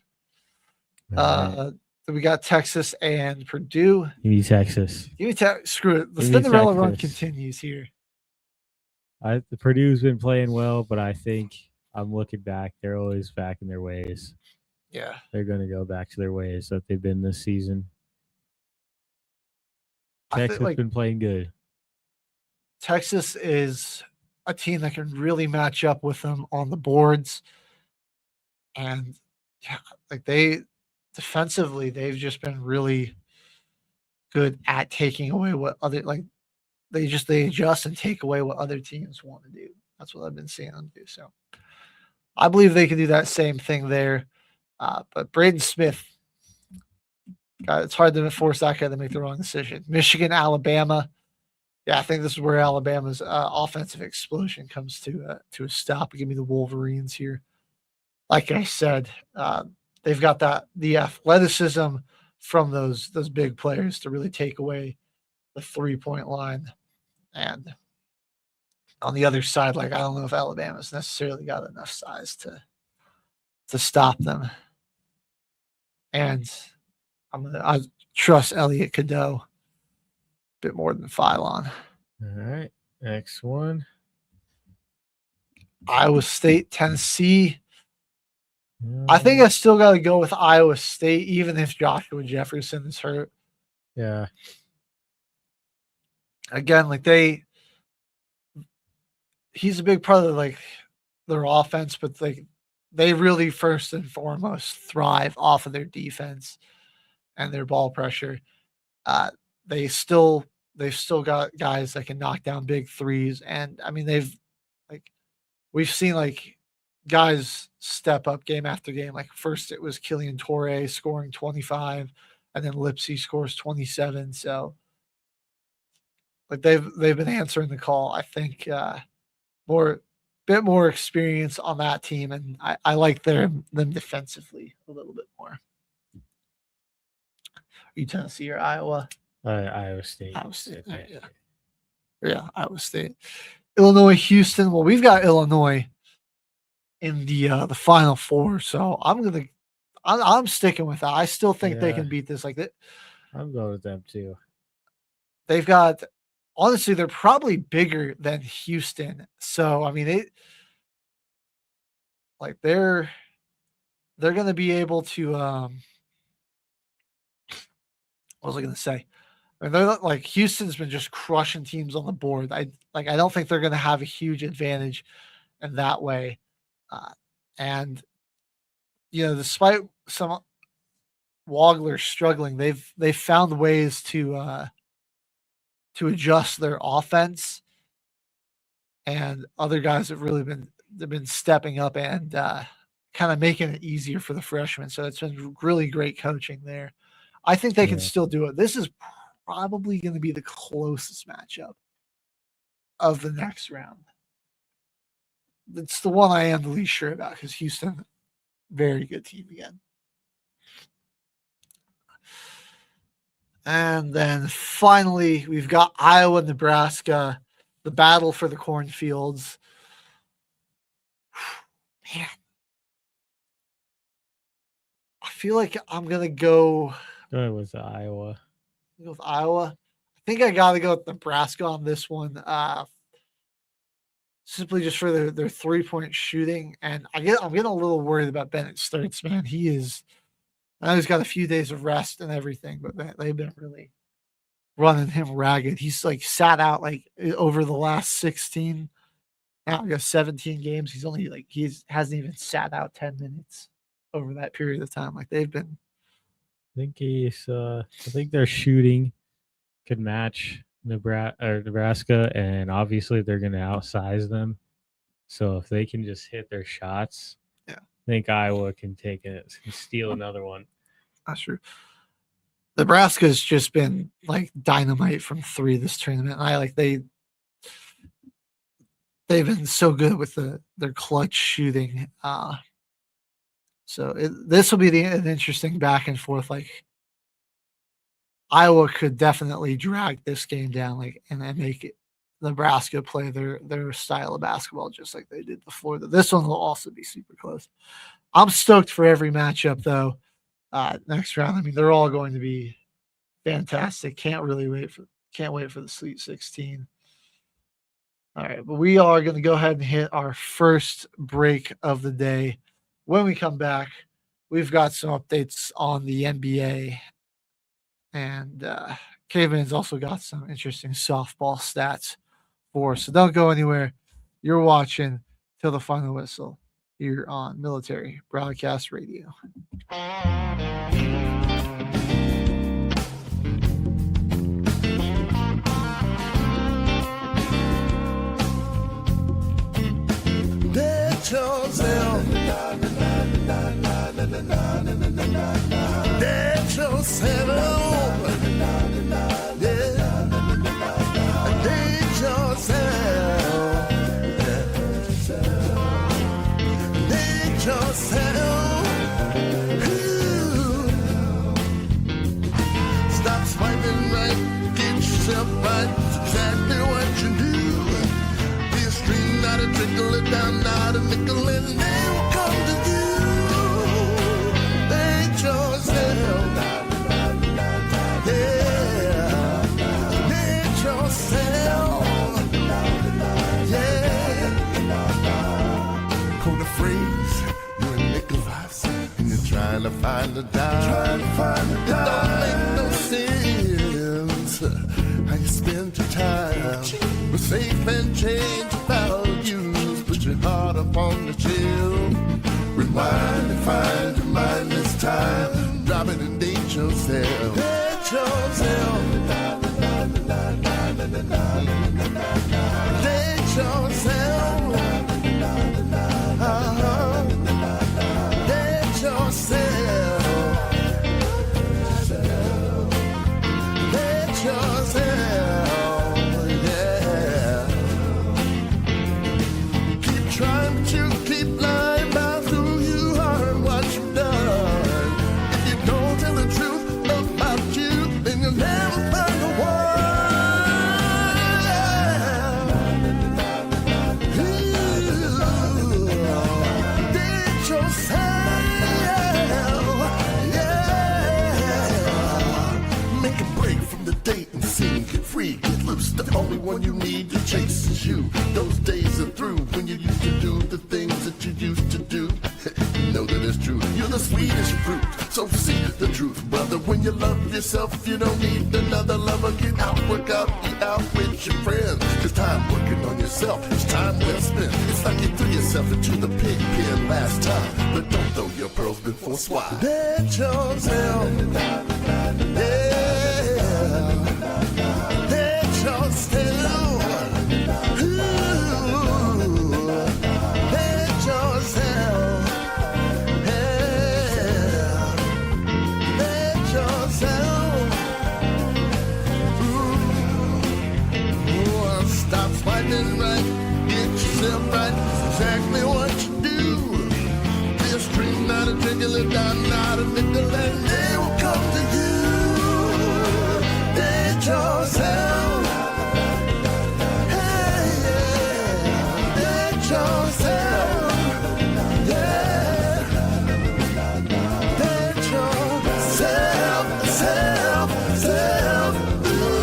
We got Texas and Purdue. Give me Texas. Screw it. The Cinderella run continues here. The Purdue's been playing well, but I think I'm looking back. They're always back in their ways. Yeah. They're going to go back to their ways that they've been this season. Texas has been playing good. Texas is a team that can really match up with them on the boards. And defensively, they've just been really good at taking away what they adjust and take away what other teams want to do. That's what I've been seeing them do. So I believe they can do that same thing there. But Braden Smith, God, it's hard to force that guy to make the wrong decision. Michigan, Alabama. Yeah, I think this is where Alabama's offensive explosion comes to a stop. Give me the Wolverines here. Like I said, they've got the athleticism from those big players to really take away the 3-point line. And on the other side, like, I don't know if Alabama's necessarily got enough size to stop them. And I trust Elliot Cadeau a bit more than Phylon. All right, next one. Iowa State, Tennessee. I think I still got to go with Iowa State, even if Joshua Jefferson is hurt. Yeah. Again, like he's a big part of like their offense, but like they really first and foremost thrive off of their defense and their ball pressure. They've still got guys that can knock down big threes, and I mean we've seen like guys step up game after game. Like first it was Killian Torre scoring 25, and then Lipsy scores 27. So like they've been answering the call. I think bit more experience on that team, and I like them defensively a little bit more. Are you Tennessee or Iowa? Iowa State. Iowa State. Yeah, Iowa State. Illinois, Houston. Well, we've got Illinois in the Final Four, so I'm sticking with that. I still think they can beat this. Like that, I'm going with them too. They've got, honestly, they're probably bigger than Houston. So I mean, they're going to be able to. What was I going to say? I mean, they're like Houston's been just crushing teams on the board. I don't think they're going to have a huge advantage in that way. And you know, despite some Wagler struggling, they've found ways to adjust their offense, and other guys have really been stepping up and kind of making it easier for the freshmen. So it's been really great coaching there. I think they can still do it. This is probably going to be the closest matchup of the next round. It's the one I am the least sure about because Houston, very good team again. And then finally, we've got Iowa, Nebraska, the battle for the cornfields. Man, I feel like I'm going to go with Iowa. With Iowa. I think I got to go with Nebraska on this one. Simply just for their 3-point shooting. And I'm getting a little worried about Bennett Sturts, man. I know he's got a few days of rest and everything, but they've been really running him ragged. He's like sat out like over the last 17 games. He hasn't even sat out 10 minutes over that period of time. Like they've been. I think their shooting could match Nebraska, and obviously they're going to outsize them. So if they can just hit their shots, I think Iowa can take it and steal another one. That's true. Nebraska's just been like dynamite from 3 this tournament. They've been so good with their clutch shooting. So this will be an interesting back and forth. Like Iowa could definitely drag this game down, and then make it Nebraska play their style of basketball just like they did before. This one will also be super close. I'm stoked for every matchup though. Next round. I mean, they're all going to be fantastic. Can't wait for the Sweet 16. All right, but we are going to go ahead and hit our first break of the day. When we come back, we've got some updates on the NBA, and Caveman's also got some interesting softball stats for us. So don't go anywhere. You're watching Till the Final Whistle here on Military Broadcast Radio. settle. Yeah. Date yourself. Date yourself. Ooh. Stop swiping right. Get yourself right. It's exactly what you do. Be a stream, not a trickle it down, not a nickel, and they will come to you. Date yourself. Yeah. Date yourself. Yeah. Quote a phrase, you're in Nicholas, and you're trying to find a dime. It don't make no sense how you spend your time. With safe and change values, put your heart up on the chill. Rewind and find your mind this time. Drop it and date yourself. Date yourself. Date yourself. Date yourself. Date yourself. Yeah. Keep trying, but you keep lying about who you are and what you've done. If you don't tell the truth about you, then you'll never find the one. Date yourself. Yeah. Make a break from the dating scene. Get free, get loose. The only one you need to chase is you. Those days are through when you used to do the things that you used to do. You know that it's true. You're the sweetest fruit. So see the truth, brother. When you love yourself, you don't need another lover. Get out, work out, eat out with your friends. It's time working on yourself. It's time well spent. It's like you threw yourself into the pig pen last time. But don't throw your pearls before swine. Date yourself. Yeah. Date yourself. Ooh. Date yourself. Yeah. Date yourself. Ooh. Stop swiping right. Get yourself right. It's exactly what you do. Be a stream, not a trickle, it down, not a nickel, and they will come to you. Date yourself. Hey, yeah. Date yourself. Yeah. Date yourself. Self. Ooh.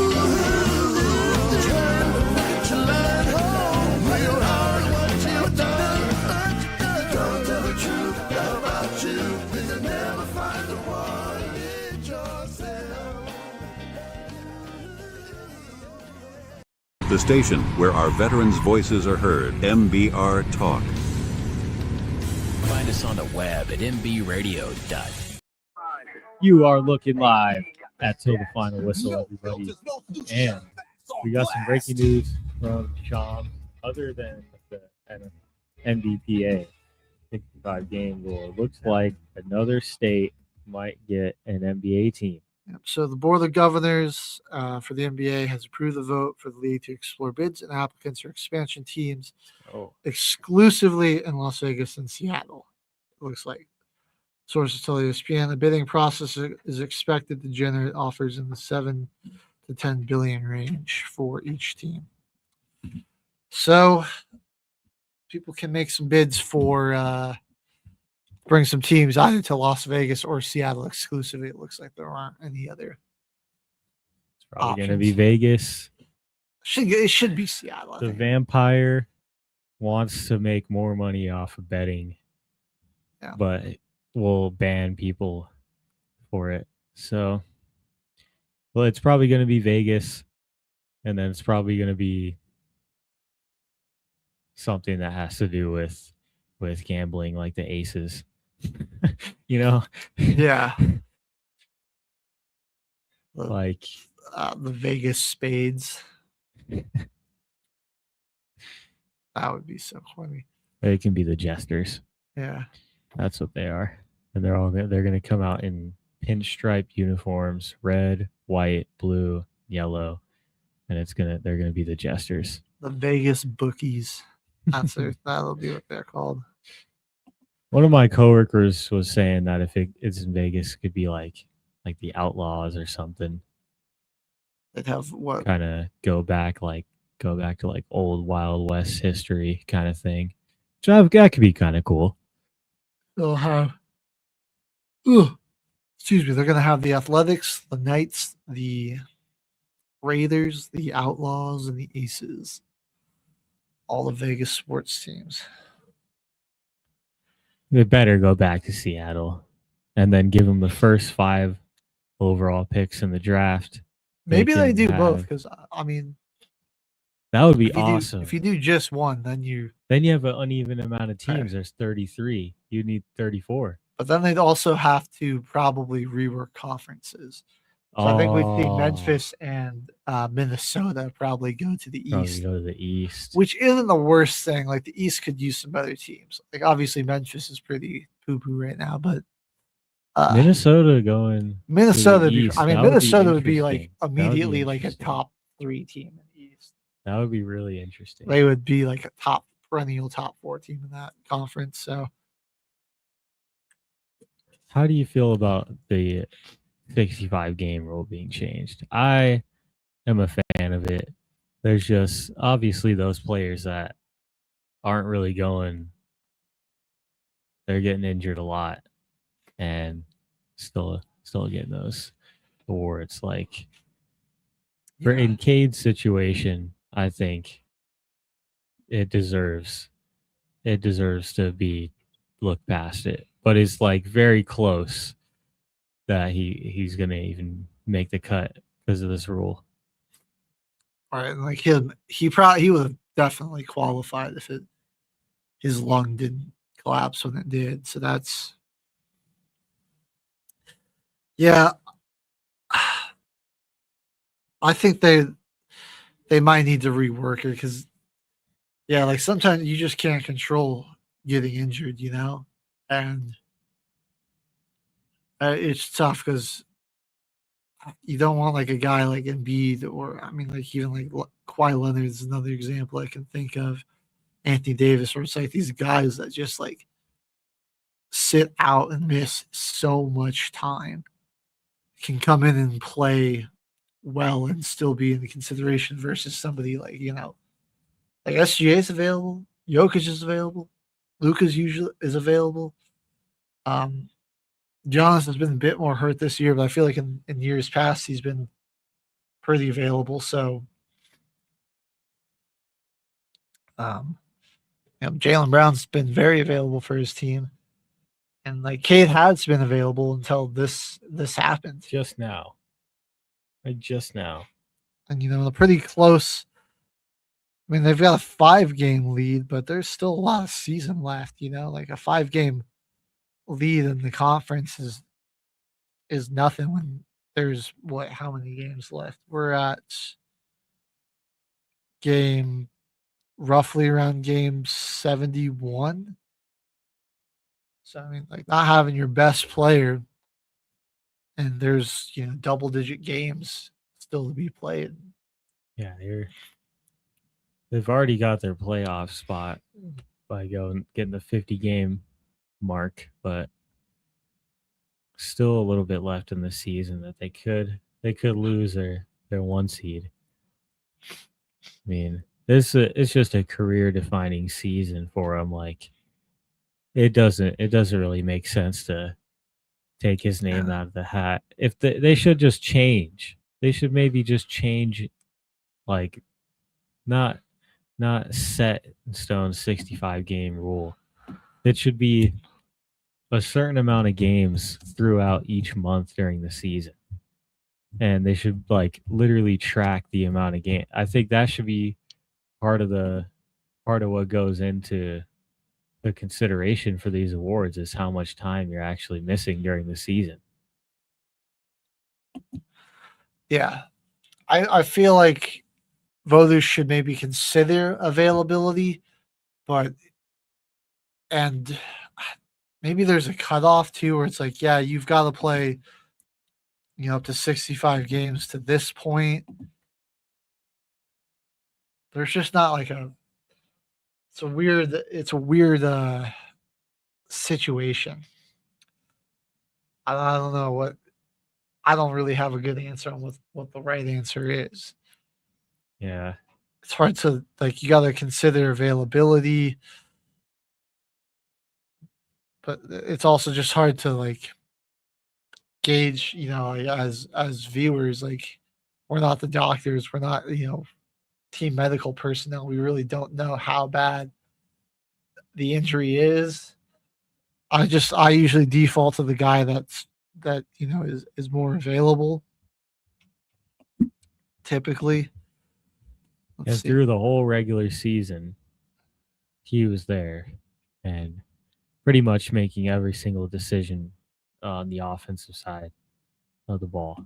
Trying to get your line home. Real hard what you've done. Don't tell the truth about you. Then you'll never find the one. Date yourself. The station where our veterans' voices are heard. MBR Talk. Find us on the web at mbradio.net. You are looking live at Till the Final Whistle, everybody. And we got some breaking news from Sean. Other than the NBPA 65 game rule, it looks like another state might get an NBA team. Yep. So the Board of Governors for the NBA has approved the vote for the league to explore bids and applicants for expansion teams exclusively in Las Vegas and Seattle. It looks like. Sources tell ESPN the bidding process is expected to generate offers in the 7 to 10 billion range for each team. So people can make some bids for bring some teams either to Las Vegas or Seattle exclusively. It looks like there aren't any other. It's probably going to be Vegas. It should be Seattle. The Vampire wants to make more money off of betting, but will ban people for it. So, well, it's probably going to be Vegas, and then it's probably going to be something that has to do with gambling, like the Aces. You know? Yeah. Like the Vegas Spades. That would be so funny. It can be the Jesters. Yeah. That's what they are. And they're going to come out in pinstripe uniforms, red, white, blue, yellow, and they're gonna be the Jesters. The Vegas Bookies. That'll be what they're called. One of my coworkers was saying that if it's in Vegas, it could be like the Outlaws or something. They'd have what? Kind of go back to like old Wild West history kind of thing. So that could be kind of cool. They'll have, excuse me, they're going to have the Athletics, the Knights, the Raiders, the Outlaws, and the Aces. All the Vegas sports teams. They better go back to Seattle and then give them the first 5 overall picks in the draft. Maybe they do both because, I mean, that would be awesome. If you do just one, then you have an uneven amount of teams. There's 33. You need 34. But then they'd also have to probably rework conferences. So I think we'd see Memphis and Minnesota probably go to the East. Which isn't the worst thing. Like, the East could use some better teams. Like, obviously, Memphis is pretty poo-poo right now, but Minnesota going. Minnesota. East, Minnesota would be like immediately like a top 3 team in the East. That would be really interesting. They would be like a perennial top 4 team in that conference. So, how do you feel about the 65 game rule being changed? I am a fan of it. There's just obviously those players that aren't really going. They're getting injured a lot, and still getting those awards. Like in Cade's situation, I think it deserves to be looked past it, but it's like very close that he's gonna even make the cut because of this rule. All right, like he would have definitely qualified if his lung didn't collapse when it did. So that's I think they might need to rework it because like sometimes you just can't control getting injured, and it's tough because you don't want like a guy like Embiid or like even like Kawhi Leonard is another example I can think of. Anthony Davis, where it's like these guys that just like sit out and miss so much time can come in and play well and still be in the consideration versus somebody like like SGA is available, Jokic is available, Luka's usually is available. Giannis has been a bit more hurt this year, but I feel like in years past he's been pretty available. So, Jaylen Brown's been very available for his team, and like Cade has been available until this happened. Just now, and they're pretty close. I mean, they've got a 5-game lead, but there's still a lot of season left. Like a 5-game lead in the conference is nothing when there's how many games left? We're at roughly around game 71. So like not having your best player and there's double-digit games still to be played. Yeah, they've already got their playoff spot by getting the 50-game mark, but still a little bit left in the season that they could lose their 1 seed. I mean, it's just a career-defining season for them. Like it doesn't really make sense to take his name out of the hat. If they should just change. They should maybe just change, like not set in stone 65-game rule. It should be a certain amount of games throughout each month during the season. And they should like literally track the amount of game. I think that should be part of what goes into the consideration for these awards is how much time you're actually missing during the season. Yeah. I feel like voters should maybe consider availability, and maybe there's a cutoff too where it's like, you've got to play up to 65 games to this point. There's just not like it's a weird situation. I don't know I don't really have a good answer on what the right answer is. Yeah. It's hard to you got to consider availability, but it's also just hard to gauge, as viewers, we're not the doctors, we're not, team medical personnel. We really don't know how bad the injury is. I usually default to the guy that is more available typically. And through the whole regular season, he was there and pretty much making every single decision on the offensive side of the ball.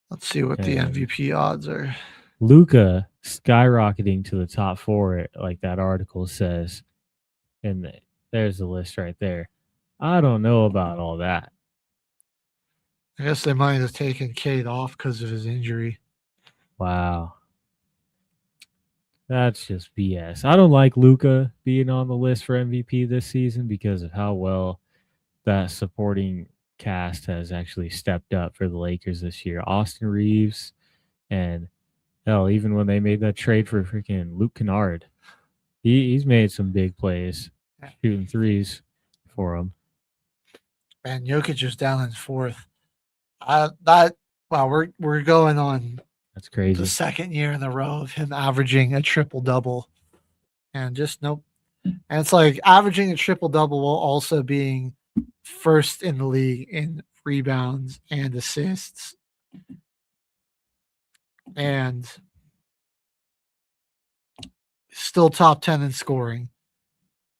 Let's see what the MVP odds are. Luka skyrocketing to the top 4, like that article says. And there's the list right there. I don't know about all that. I guess they might have taken Cade off because of his injury. Wow. That's just BS. I don't like Luka being on the list for MVP this season because of how well that supporting cast has actually stepped up for the Lakers this year. Austin Reeves and hell, even when they made that trade for freaking Luke Kennard, he's made some big plays, shooting threes for him. Man, Jokic is down in 4th. We're going on. That's crazy. The second year in a row of him averaging a triple-double, and just nope. And it's averaging a triple-double while also being first in the league in rebounds and assists, and still top 10 in scoring,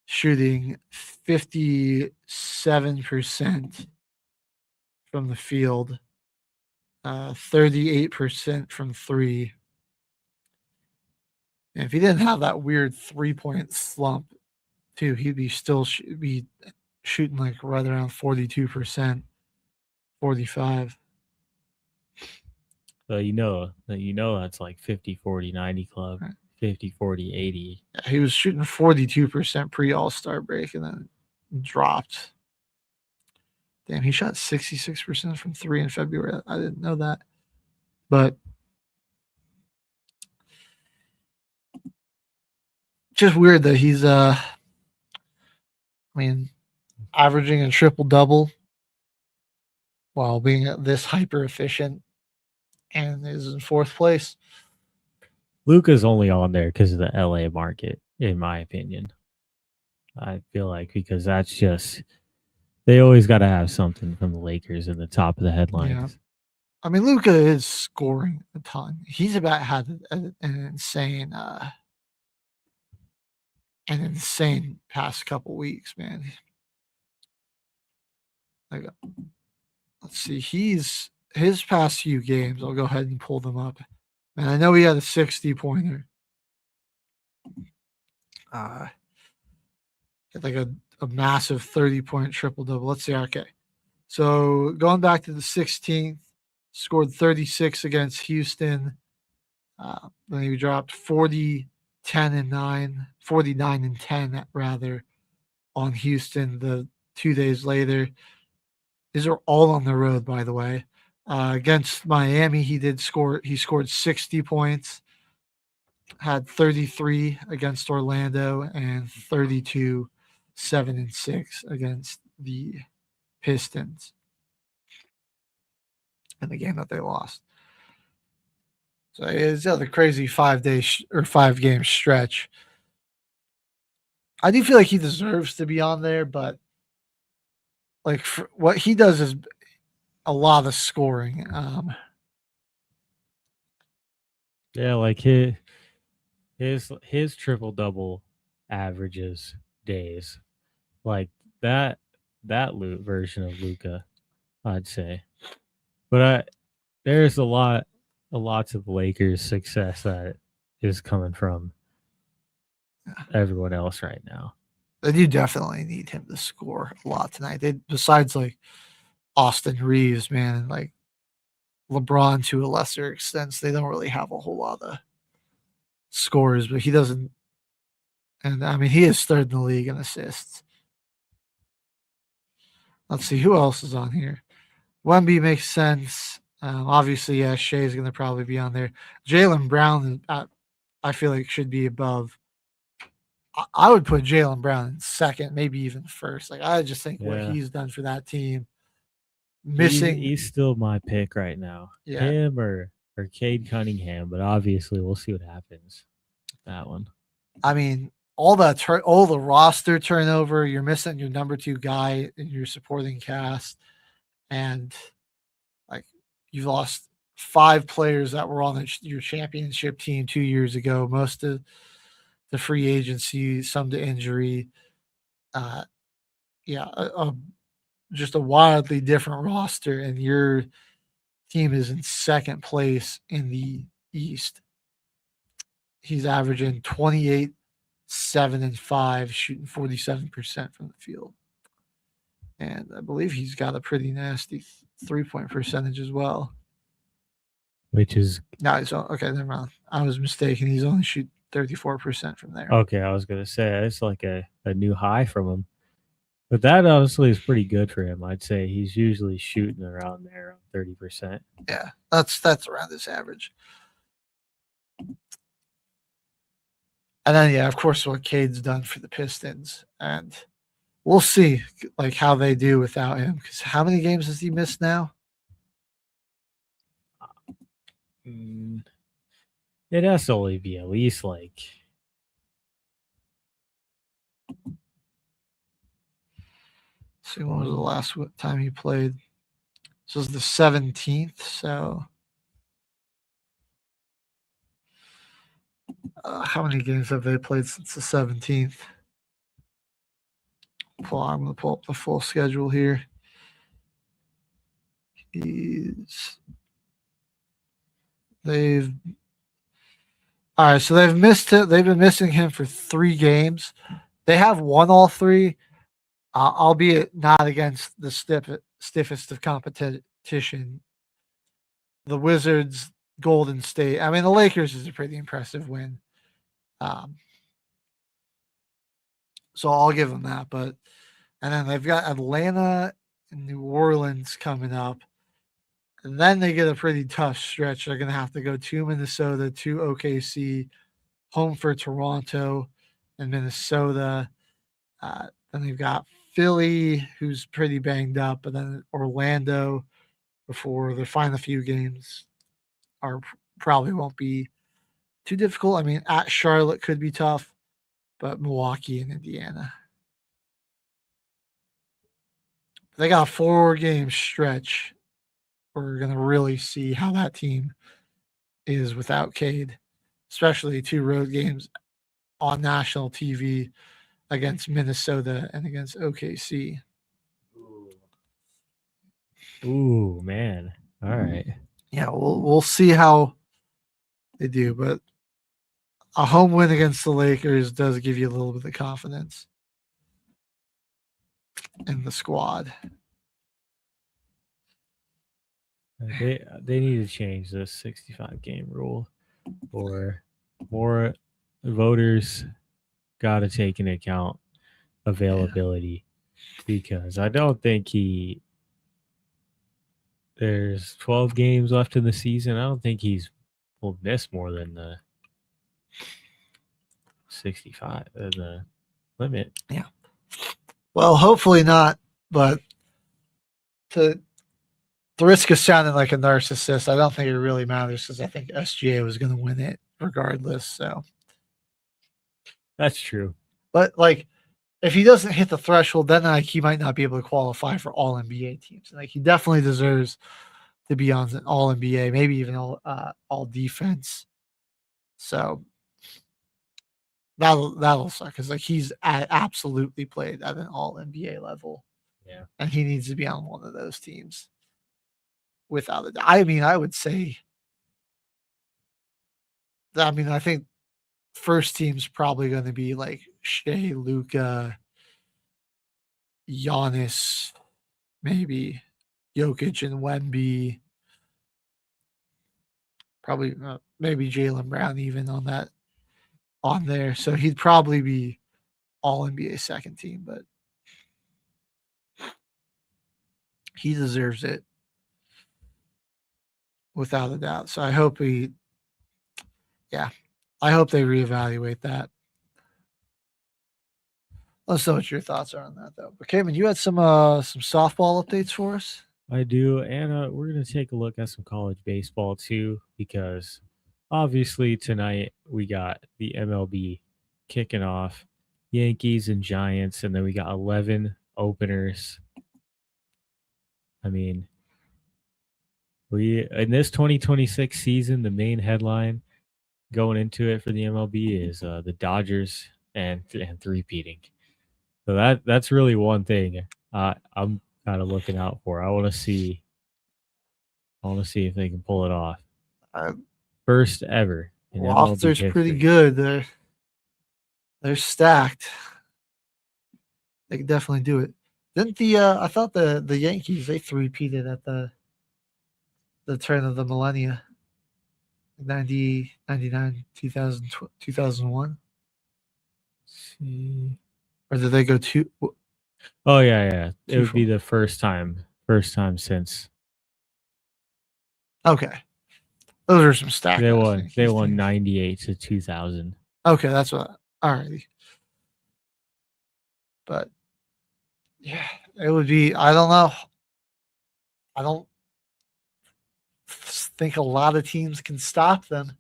shooting 57% from the field, 38% from 3. And if he didn't have that weird 3-point slump, too, he'd be still be shooting right around 42%, 45. So that's 50, 40, 90 club, right. 50, 40, 80. Yeah, he was shooting 42% pre-All-Star break and then dropped. Damn, he shot 66% from 3 in February. I didn't know that. But just weird that he's averaging a triple-double while being this hyper efficient and is in 4th place. Luka's only on there because of the LA market, in my opinion. I feel because that's just they always got to have something from the Lakers in the top of the headlines. Yeah. Luka is scoring a ton. He's had an insane past couple weeks, man. Let's see. His past few games, I'll go ahead and pull them up. And I know he had a 60-pointer. Had a massive 30-point triple-double. Let's see. Okay. So going back to the 16th, scored 36 against Houston. Then he dropped 49 and 10 rather on Houston the 2 days later. These are all on the road, by the way. Against Miami, he scored 60 points, had 33 against Orlando, and 32, 7 and 6 against the Pistons in the game that they lost. So it's a crazy 5-game stretch. I do feel like he deserves to be on there, but what he does is a lot of scoring. Yeah, his triple double averages days that version of Luka, I'd say. But there's a lot of Lakers success that is coming from everyone else right now. They do definitely need him to score a lot tonight. Besides like Austin Reeves, man, and like LeBron to a lesser extent, they don't really have a whole lot of scores, but he doesn't. And I mean, he is third in the league in assists. Let's see who else is on here. Wemby makes sense. Obviously, yeah, Shea is going to probably be on there. Jaylen Brown, I feel like should be above. I would put Jaylen Brown in second, maybe even first. Like I just think what he's done for that team. He's still my pick right now. Yeah. Him or Cade Cunningham, but obviously we'll see what happens with that one. I mean, all the roster turnover, you're missing your number 2 guy in your supporting cast, and like you've lost 5 players that were on your championship team 2 years ago. Most of the free agency, some to injury. Just a wildly different roster, and your team is in second place in the East. He's averaging 28, 7, and 5, shooting 47% from the field. And I believe he's got a pretty nasty 3-point percentage as well. Which is okay, never mind. I was mistaken. He's only shooting 34% from there. Okay, I was gonna say it's like a new high from him. But that honestly is pretty good for him. I'd say he's usually shooting around there, around 30%. Yeah, that's around his average. And then, yeah, of course, what Cade's done for the Pistons. And we'll see like how they do without him. Because how many games has he missed now? It has to only be at least like... See, when was the last time he played? This was the 17th, so how many games have they played since the 17th? I'm going to pull up the full schedule here. All right, so they've missed it. They've been missing him for 3 games. They have won all 3. Albeit not against the stiffest of competition. The Wizards, Golden State. I mean, the Lakers is a pretty impressive win. So I'll give them that. And then they've got Atlanta and New Orleans coming up. And then they get a pretty tough stretch. They're going to have to go to Minnesota, to OKC, home for Toronto and Minnesota. Then they've got Philly, who's pretty banged up, and then Orlando before their final few games probably won't be too difficult. I mean, at Charlotte could be tough, but Milwaukee and Indiana. They got a 4-game stretch. We're going to really see how that team is without Cade, especially 2 road games on national TV against Minnesota and against OKC. Ooh, man. All right. Yeah, we'll see how they do, but a home win against the Lakers does give you a little bit of confidence in the squad. They need to change the 65-game rule, or more voters got to take into account availability, because I don't think there's 12 games left in the season. I don't think will miss more than the 65, the limit. Yeah. Well, hopefully not, but to risk of sounding like a narcissist, I don't think it really matters, because I think SGA was going to win it regardless. So that's true. But like, if he doesn't hit the threshold, then like he might not be able to qualify for all NBA teams. And like, he definitely deserves to be on an all NBA, maybe even all defense. So that'll suck, because like he's absolutely played at an all NBA level. Yeah, and he needs to be on one of those teams without a doubt. I mean, I would say. I mean, I think first team's probably going to be like Shea, Luka, Giannis, maybe Jokic and Wemby, probably maybe Jaylen Brown even on there. So he'd probably be all NBA second team, but he deserves it without a doubt. So I hope I hope they reevaluate that. Let's know what your thoughts are on that, though. But Cayman, you had some softball updates for us. I do, and we're going to take a look at some college baseball too, because obviously tonight we got the MLB kicking off, Yankees and Giants, and then we got 11 openers. I mean, we in this 2026 season, the main headline going into it for the MLB is the Dodgers and three-peating. So that's really one thing I'm kind of looking out for. I want to see if they can pull it off. First ever. Roster's pretty good. They're stacked. They can definitely do it. Didn't I thought the Yankees, they three-peated at the turn of the millennia. 90, 99, 2000, 2001. See. Or did they go two? Oh yeah. It would be the first time since. Okay. Those are some stacked. They won 98 to 2000. Okay, that's what. Alrighty. But yeah, it would be. I don't know. I don't think a lot of teams can stop them.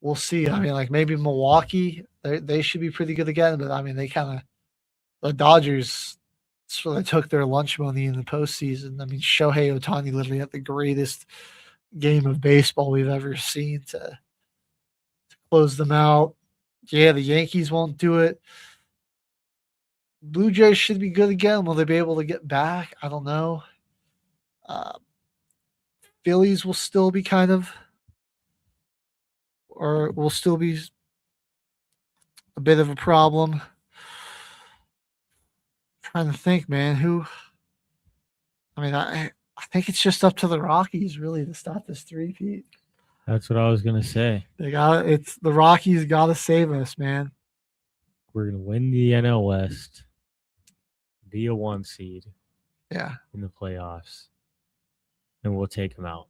We'll see. I mean, like maybe Milwaukee, they should be pretty good again. But I mean, the Dodgers sort of took their lunch money in the postseason. I mean, Shohei Ohtani literally had the greatest game of baseball we've ever seen to close them out. Yeah, the Yankees won't do it. Blue Jays should be good again. Will they be able to get back? I don't know. Phillies will still be will still be a bit of a problem. Trying to think, man, I think it's just up to the Rockies really to stop this three-peat. That's what I was gonna say. The Rockies gotta save us, man. We're gonna win the NL West, be a 1 seed, in the playoffs, and we'll take them out.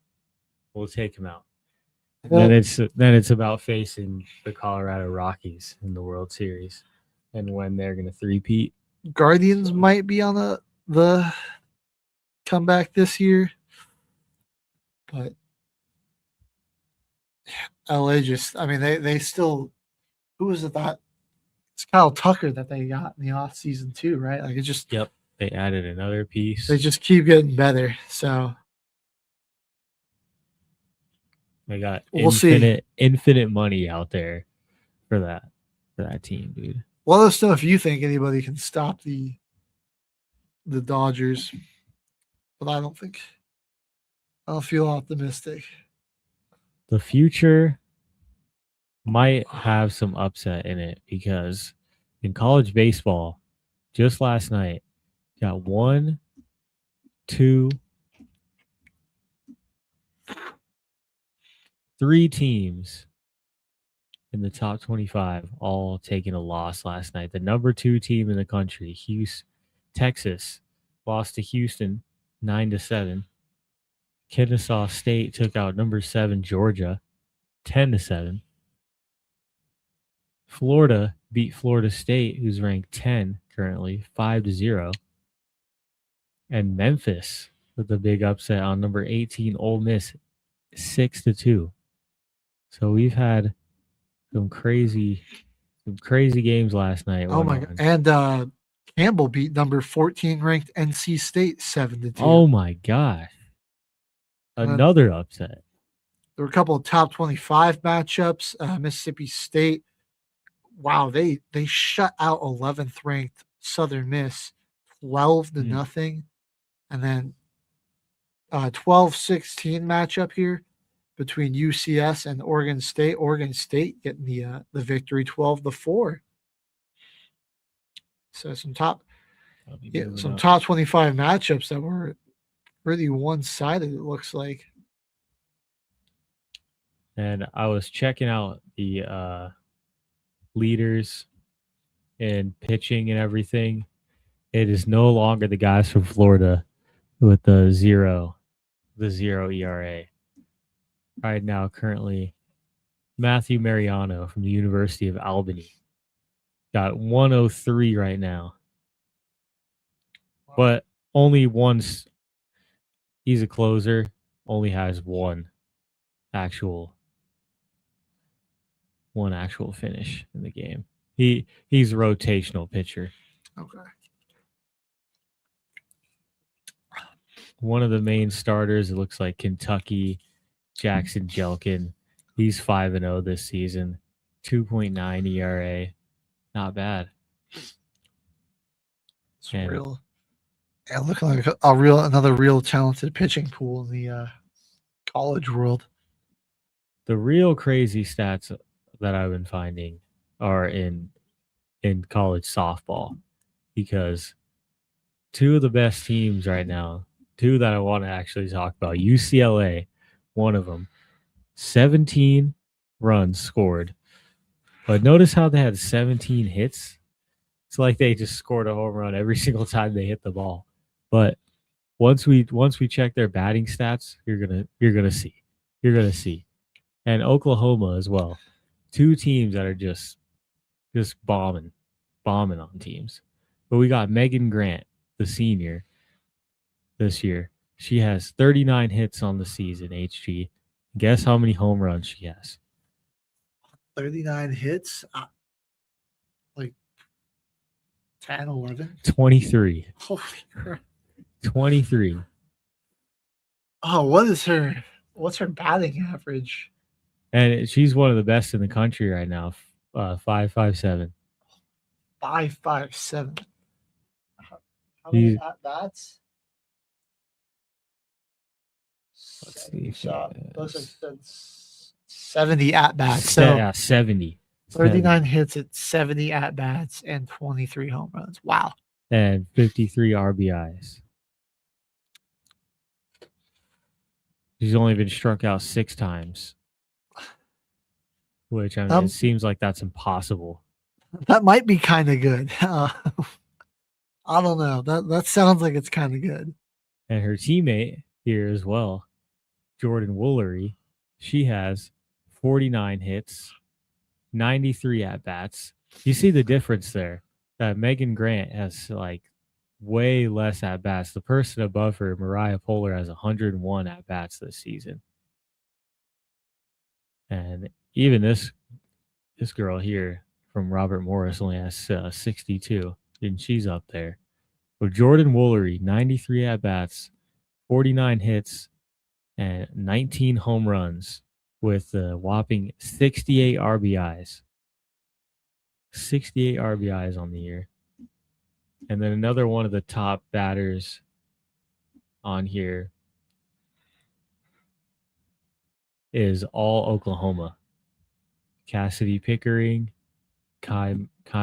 Then it's about facing the Colorado Rockies in the World Series, and when they're gonna three-peat. Guardians might be on the comeback this year, but LA they still. Who was it that? It's Kyle Tucker that they got in the off season too, right? Like it just. Yep, they added another piece. They just keep getting better, so. They got we'll see. Infinite money out there for that team, dude. Let us know if you think anybody can stop the Dodgers, but I don't feel optimistic. The future might have some upset in it because in college baseball, just last night, got 1, 2, 3 teams in the top 25 all taking a loss last night. The number 2 team in the country, Texas, lost to Houston 9-7. Kennesaw State took out number 7 Georgia 10-7. Florida beat Florida State, who's ranked 10 currently, 5-0. And Memphis with the big upset on number 18 Ole Miss 6-2. So we've had some crazy games last night. Oh my god! And Campbell beat number 14 ranked NC State 7-2. Oh my gosh! Another upset. There were a couple of top 25 matchups. Mississippi State, wow, they shut out 11th ranked Southern Miss 12-0, and then 12-16 matchup here between UCS and Oregon State. Oregon State getting the victory 12-4. So some top moving some up. top 25 matchups that were pretty one-sided, it looks like. And I was checking out the leaders in pitching and everything. It is no longer the guys from Florida with the zero ERA. Right now, currently, Matthew Mariano from the University of Albany got 103 right now. But only once he's a closer, only has one actual finish in the game. He's a rotational pitcher. Okay. One of the main starters, it looks like Kentucky, Jackson Jelkin. He's 5-0 this season, 2.9 ERA. Not bad. It's real. Yeah, looking like another real talented pitching pool in the college world. The real crazy stats that I've been finding are in college softball, because two of the best teams right now, two that I want to actually talk about, UCLA, one of them, 17 runs scored. But notice how they had 17 hits. It's like they just scored a home run every single time they hit the ball. But once we check their batting stats, you're gonna see. And Oklahoma as well. Two teams that are just bombing on teams. But we got Megan Grant, the senior, this year. She has 39 hits on the season, HG. Guess how many home runs she has? 39 hits? Like 10, 11? 23. Holy crap. 23. Oh, what's her batting average? And she's one of the best in the country right now, 5.57. 5.57. How many at-bats? Let's see. Those are 70 at-bats. So Yeah, 70. 39 hits at 70 at-bats and 23 home runs. Wow. And 53 RBIs. She's only been struck out 6 times. Which, I mean, it seems like that's impossible. That might be kind of good. I don't know. That sounds like it's kind of good. And her teammate here as well, Jordan Woolery, she has 49 hits, 93 at-bats. You see the difference there? That Megan Grant has like way less at-bats. The person above her, Mariah Poehler, has 101 at-bats this season. And even this girl here from Robert Morris only has 62, and she's up there. But Jordan Woolery, 93 at-bats, 49 hits, and 19 home runs with a whopping 68 RBIs. 68 RBIs on the year. And then another one of the top batters on here is all Oklahoma. Cassidy Pickering, Kai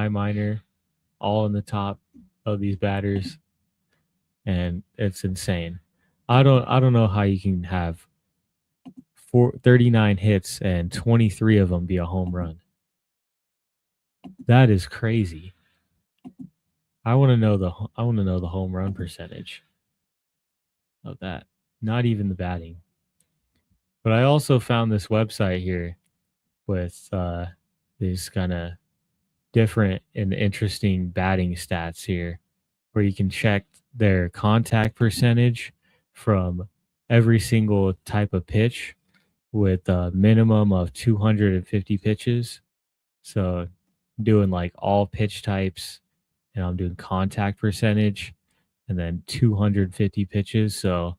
Miner, all in the top of these batters. And it's insane. I don't know how you can have 39 hits and 23 of them be a home run. That is crazy. I want to know the home run percentage of that. Not even the batting. But I also found this website here with these kind of different and interesting batting stats here, where you can check their contact percentage from every single type of pitch with a minimum of 250 pitches. So doing like all pitch types, and I'm doing contact percentage and then 250 pitches. So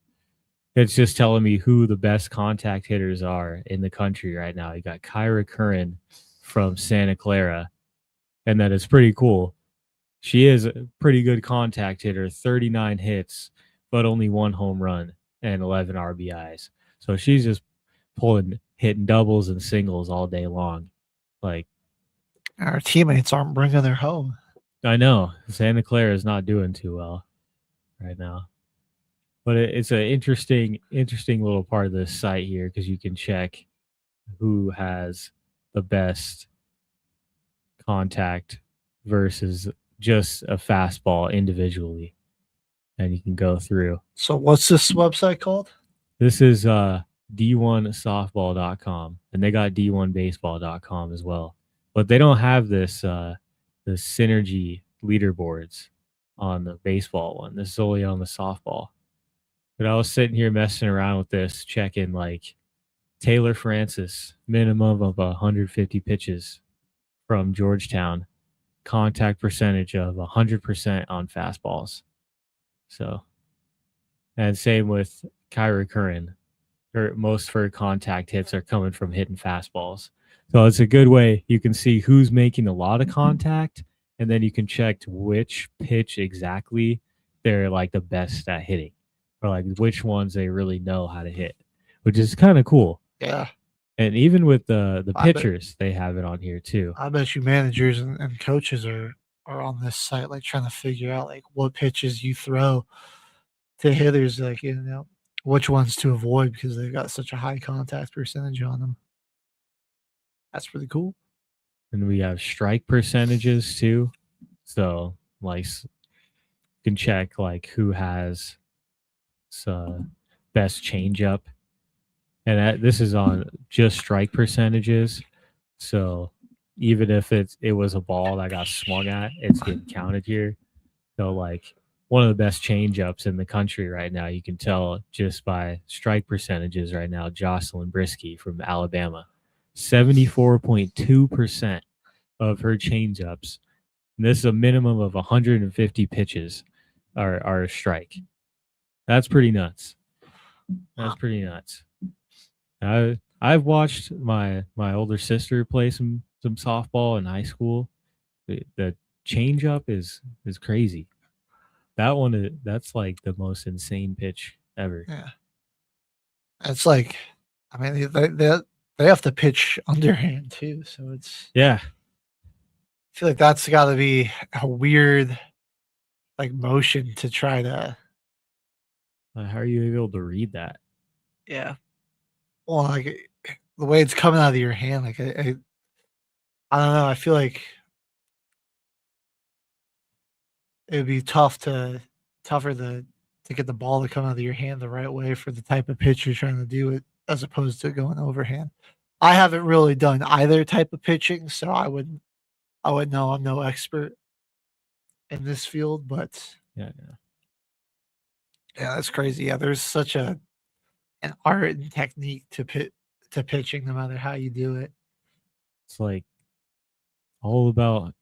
it's just telling me who the best contact hitters are in the country right now. You got Kyra Curran from Santa Clara, and that is pretty cool. She is a pretty good contact hitter, 39 hits, but only 1 home run and 11 RBIs. So she's just hitting doubles and singles all day long. Like, our teammates aren't bringing her home. I know Santa Clara is not doing too well right now, but it's an interesting little part of this site here because you can check who has the best contact versus just a fastball individually, and you can go through. So what's this website called? This is d1softball.com, and they got d1baseball.com as well, but they don't have this the synergy leaderboards on the baseball one. This is only on the softball. But I was sitting here messing around with this, checking like Taylor Francis, minimum of 150 pitches from Georgetown, contact percentage of 100% on fastballs. So, and same with Kyra Curran. Most of her contact hits are coming from hitting fastballs. So it's a good way. You can see who's making a lot of contact, and then you can check which pitch exactly they're like the best at hitting, or like which ones they really know how to hit, which is kind of cool. Yeah. And even with the pitchers, they have it on here too. I bet you managers and coaches are on this site, like trying to figure out like what pitches you throw to hitters, like, you know, which ones to avoid because they've got such a high contact percentage on them. That's pretty cool. And we have strike percentages too. So like you can check like who has best changeup. And this is on just strike percentages. So even if it was a ball that got swung at, it's getting counted here. So like one of the best changeups in the country right now, you can tell just by strike percentages right now, Jocelyn Brisky from Alabama, 74.2% of her changeups. And this is a minimum of 150 pitches are a strike. That's pretty nuts. That's pretty nuts. I've watched my older sister play some softball in high school. The changeup is crazy. That's like the most insane pitch ever. Yeah, it's like, I mean, they have to pitch underhand too, so it's I feel like that's got to be a weird like motion to try to. How are you able to read that? Yeah. Well, like the way it's coming out of your hand, like I don't know. I feel like it would be tougher to get the ball to come out of your hand the right way for the type of pitch you're trying to do it, as opposed to going overhand. I haven't really done either type of pitching, so I wouldn't know. I'm no expert in this field, but yeah, that's crazy. Yeah, there's such an art and technique to pitching, no matter how you do it. It's like all about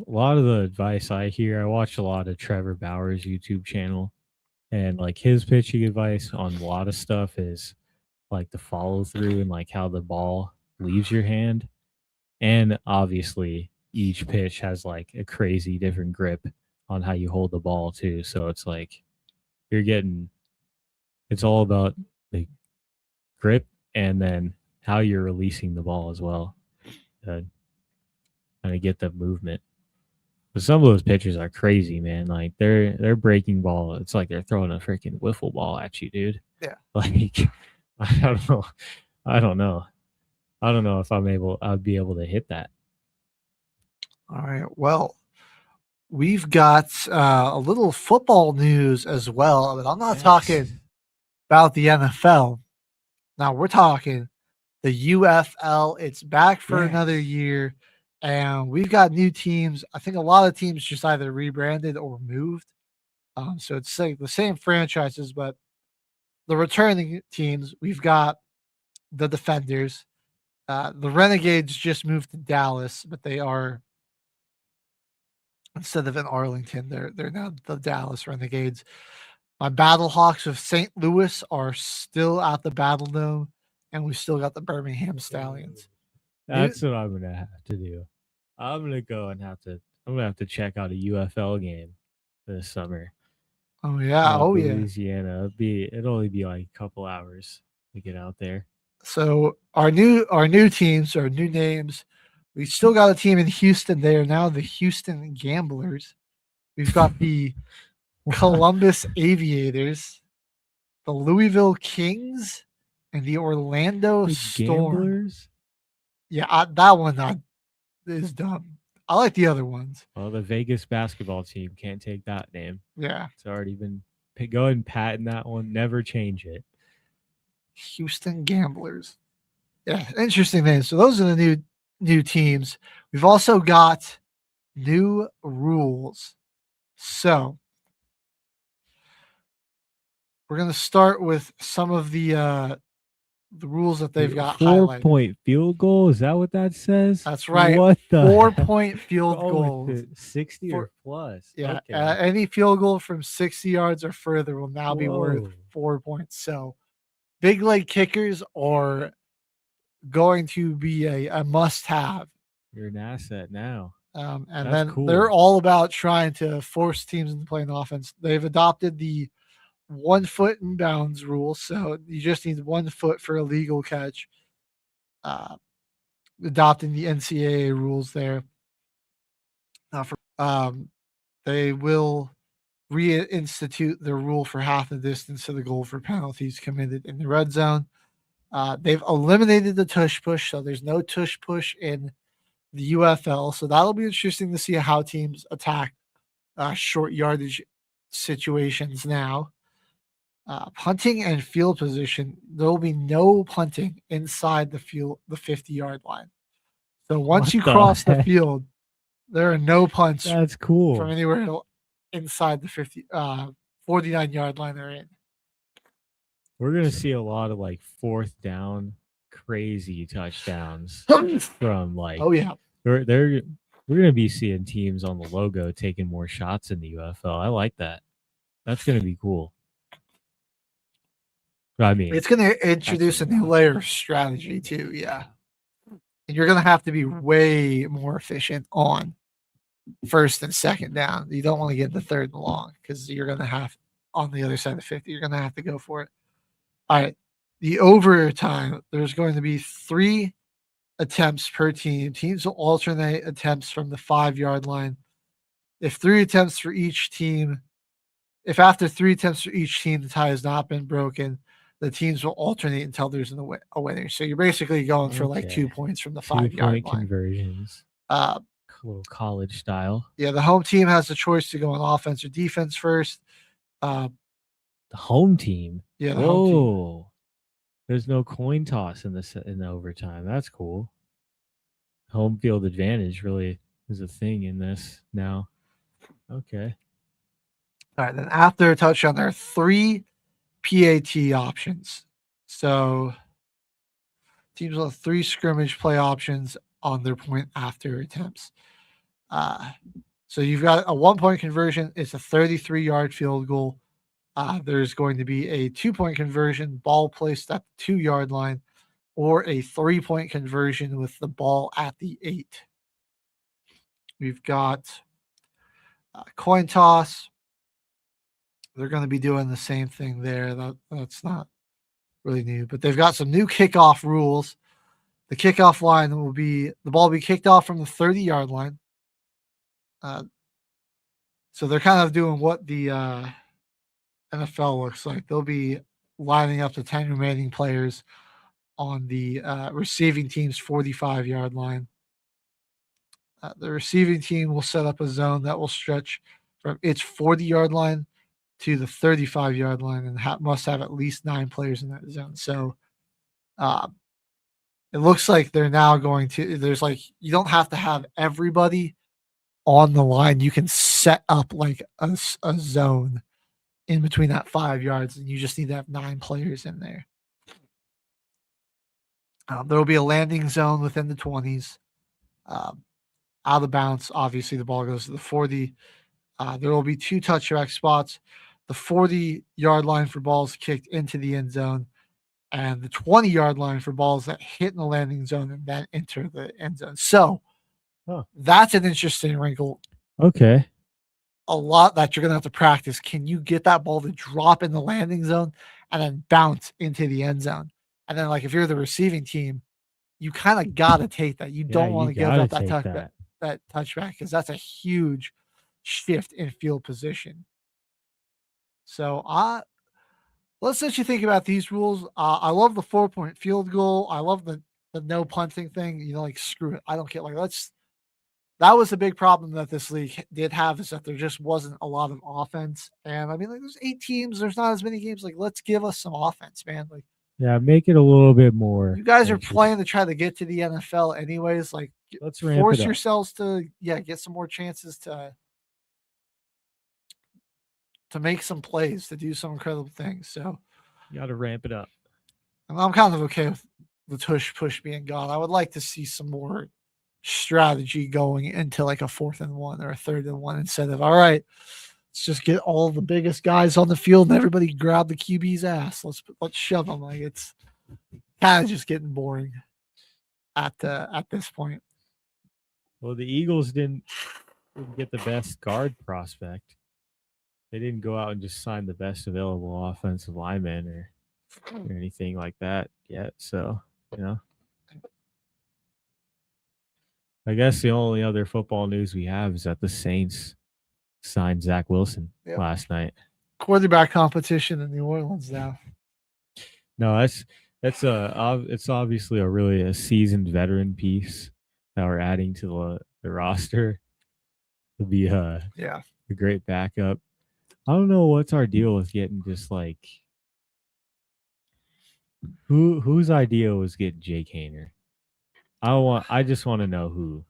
a lot of the advice I hear. I watch a lot of Trevor Bauer's YouTube channel, and like his pitching advice on a lot of stuff is like the follow through and like how the ball leaves your hand. And obviously each pitch has like a crazy different grip on how you hold the ball too. So it's like it's all about the grip and then how you're releasing the ball as well. Kind of get the movement. But some of those pitchers are crazy, man. Like they're breaking ball. It's like they're throwing a freaking wiffle ball at you, dude. Yeah. Like I don't know. I don't know if I'd be able to hit that. All right. Well, we've got a little football news as well, but I'm not talking about the NFL. Now we're talking the UFL. It's back for another year, and we've got new teams. I think a lot of teams just either rebranded or moved. So it's like the same franchises, but the returning teams, we've got the Defenders. The Renegades just moved to Dallas, but they are, instead of in Arlington, they're now the Dallas Renegades. My Battlehawks of St. Louis are still at the Battle Dome, and we still got the Birmingham Stallions. That's what I'm gonna have to do. I'm gonna go and I'm gonna have to check out a UFL game this summer. Oh yeah, Louisiana. It'll only be like a couple hours to get out there. So our new teams, our new names, We still got a team in Houston. They are now the Houston Gamblers. We've got the Columbus Aviators, the Louisville Kings, and the Orlando The Storm. Gamblers? Yeah, that one is dumb. I like the other ones. Well, the Vegas basketball team can't take that name. Yeah. It's already been go ahead and patent that one. Never change it. Houston Gamblers. Yeah, interesting name. So those are the new teams. We've also got new rules. So we're going to start with some of the rules that they've got 4-point field goal. Is that what that says? That's right. What the 4-point field goals. 60 or plus. Yeah. Okay. Any field goal from 60 yards or further will now be worth 4 points. So big leg kickers are going to be a must-have. You're an asset now. And That's then cool. they're all about trying to force teams into playing offense. They've adopted the 1 foot in bounds rule, so you just need 1 foot for a legal catch. Adopting the NCAA rules there. They will reinstitute the rule for half the distance to the goal for penalties committed in the red zone. They've eliminated the tush push, so there's no tush push in the UFL. So that'll be interesting to see how teams attack short yardage situations now. Punting and field position, there will be no punting inside the 50-yard line. So once you cross the field, there are no punts. That's cool. From anywhere inside the 49-yard line they're in. We're going to see a lot of like 4th down crazy touchdowns from like, oh yeah, we're going to be seeing teams on the logo taking more shots in the UFL. I like that. That's going to be cool. I mean, it's going to introduce a new layer of strategy too. Yeah. And you're going to have to be way more efficient on 1st and 2nd down. You don't want to get the 3rd and long because you're going to have on the other side of 50, you're going to have to go for it. All right. The overtime, there's going to be 3 attempts per team. Teams will alternate attempts from the 5-yard line. If after 3 attempts for each team, the tie has not been broken, the teams will alternate until there's a winner. So you're basically going for like 2 points from the 5-yard line. Conversions. A little college style. Yeah, the home team has the choice to go on offense or defense first. The home team. Yeah. Home team. There's no coin toss in the overtime. That's cool. Home field advantage really is a thing in this now. Okay. All right. Then after a touchdown, there are 3 PAT options. So teams will have 3 scrimmage play options on their point after attempts. So you've got a 1-point conversion. It's a 33-yard field goal. There's going to be a 2-point conversion, ball placed at the 2-yard line, or a 3-point conversion with the ball at the 8. We've got coin toss. They're going to be doing the same thing there. That's not really new, but they've got some new kickoff rules. The kickoff line will be the ball will be kicked off from the 30-yard line. So they're kind of doing what the NFL looks like. They'll be lining up the 10 remaining players on the receiving team's 45-yard line. The receiving team will set up a zone that will stretch from its 40-yard line to the 35-yard line and must have at least 9 players in that zone. So it looks like they're now going to, you don't have to have everybody on the line. You can set up like a zone in between that 5 yards, and you just need to have 9 players in there. There will be a landing zone within the 20s. Out of bounds, obviously the ball goes to the 40. There will be 2 touchback spots. The 40-yard line for balls kicked into the end zone, and the 20-yard line for balls that hit in the landing zone and then enter the end zone. So that's an interesting wrinkle. Okay. A lot that you're going to have to practice. Can you get that ball to drop in the landing zone and then bounce into the end zone? And then, like, if you're the receiving team, you kind of got to take that. You don't want to give up that touchback because that's a huge shift in field position. So let's let you think about these rules. I love the 4-point field goal. I love the no punting thing. You know, like screw it. I don't care. Like that was a big problem that this league did have, is that there just wasn't a lot of offense. And I mean, like, there's 8 teams. There's not as many games. Like, let's give us some offense, man. Like, yeah, make it a little bit more. You guys are playing to try to get to the NFL anyways. Like, let's force yourselves to, get some more chances to make some plays, to do some incredible things. So you got to ramp it up. I'm kind of okay with the tush push being gone. I would like to see some more strategy going into like a 4th and 1 or a 3rd and 1 instead of, all right, let's just get all the biggest guys on the field and everybody grab the QB's ass. Let's shove them. Like, it's kind of just getting boring at this point. Well, the Eagles didn't get the best guard prospect. They didn't go out and just sign the best available offensive lineman or anything like that yet. So, I guess the only other football news we have is that the Saints signed Zach Wilson last night. Quarterback competition in New Orleans now. No, it's obviously a seasoned veteran piece that we're adding to the roster. It'll be a great backup. I don't know what's our deal with getting just like whose idea was getting Jake Haener. I just want to know who.